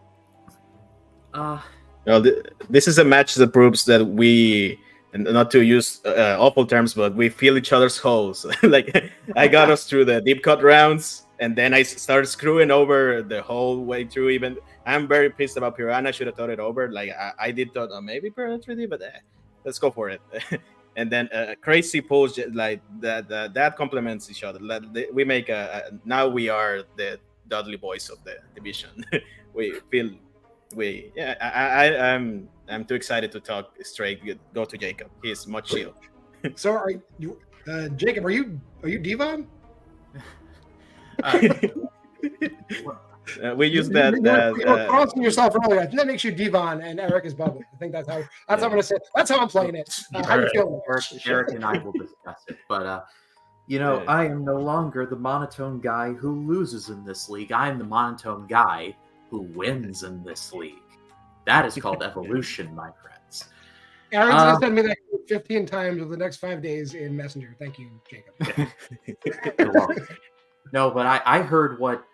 This is a match that proves that we, and not to use awful terms, but we feel each other's holes. Like I got us through the deep cut rounds, and then I started screwing over the whole way through. Even I'm very pissed about Piranha. Should have thought it over. Like I did thought maybe Piranha 3D, but let's go for it. And then crazy pulls like that complements each other. We make now we are the Dudley boys of the division. I'm too excited to talk straight. Go to Jacob. He's much chill. So are you, Jacob? Are you Devon? We use that. You were crossing yourself earlier. I think that makes you Devon and Eric is Bubble. I think that's how I'm going to say. That's how I'm playing it. How do you feel? Eric and I will discuss it. But I am no longer the monotone guy who loses in this league. I am the monotone guy who wins in this league. That is called evolution, my friends. Aaron's going to send me that 15 times over the next 5 days in Messenger. Thank you, Jacob. No, but I heard what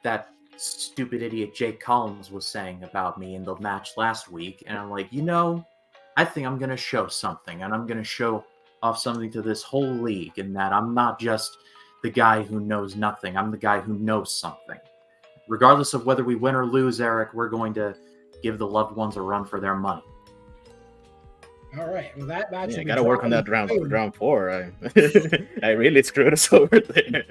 that stupid idiot Jake Collins was saying about me in the match last week, and I'm like, I think I'm going to show something, and I'm going to show off something to this whole league, and that I'm not just the guy who knows nothing. I'm the guy who knows something. Regardless of whether we win or lose, Eric, we're going to give the loved ones a run for their money. All right. Well, that match. I got to work on that round 4. I really screwed us over there.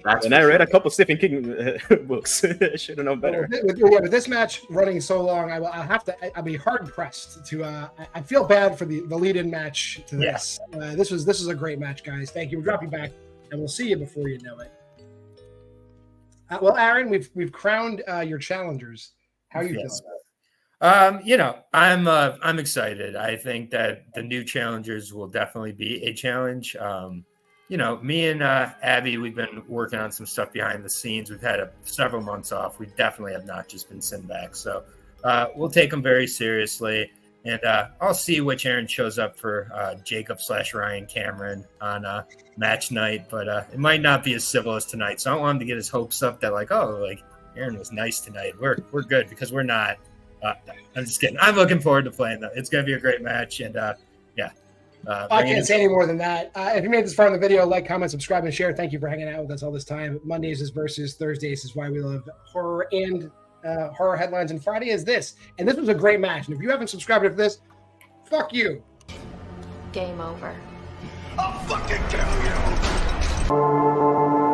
And I read a couple Stephen King books. I should have known better. With this match running so long, I'll be hard pressed to. I feel bad for the lead-in match to this. Yeah. This was a great match, guys. Thank you. We'll drop you back, and we'll see you before you know it. Well, Aaron, we've crowned your challengers. How are you feeling? I'm excited. I think that the new challengers will definitely be a challenge. Me and Abby, we've been working on some stuff behind the scenes. We've had several months off. We definitely have not just been sitting back. So we'll take them very seriously. And I'll see which Aaron shows up for Jacob/Ryan Cameron on match night. But it might not be as civil as tonight. So I don't want him to get his hopes up that Aaron was nice tonight. We're good, because we're not. I'm just kidding. I'm looking forward to playing though. It's going to be a great match, and I can't say any more than that. If you made this far in the video, like, comment, subscribe, and share. Thank you for hanging out with us all this time. Mondays is Versus, Thursdays is Why We Love Horror, and Horror Headlines, and Friday is this. And this was a great match. And if you haven't subscribed to this, fuck you. Game over. I'll fucking kill you.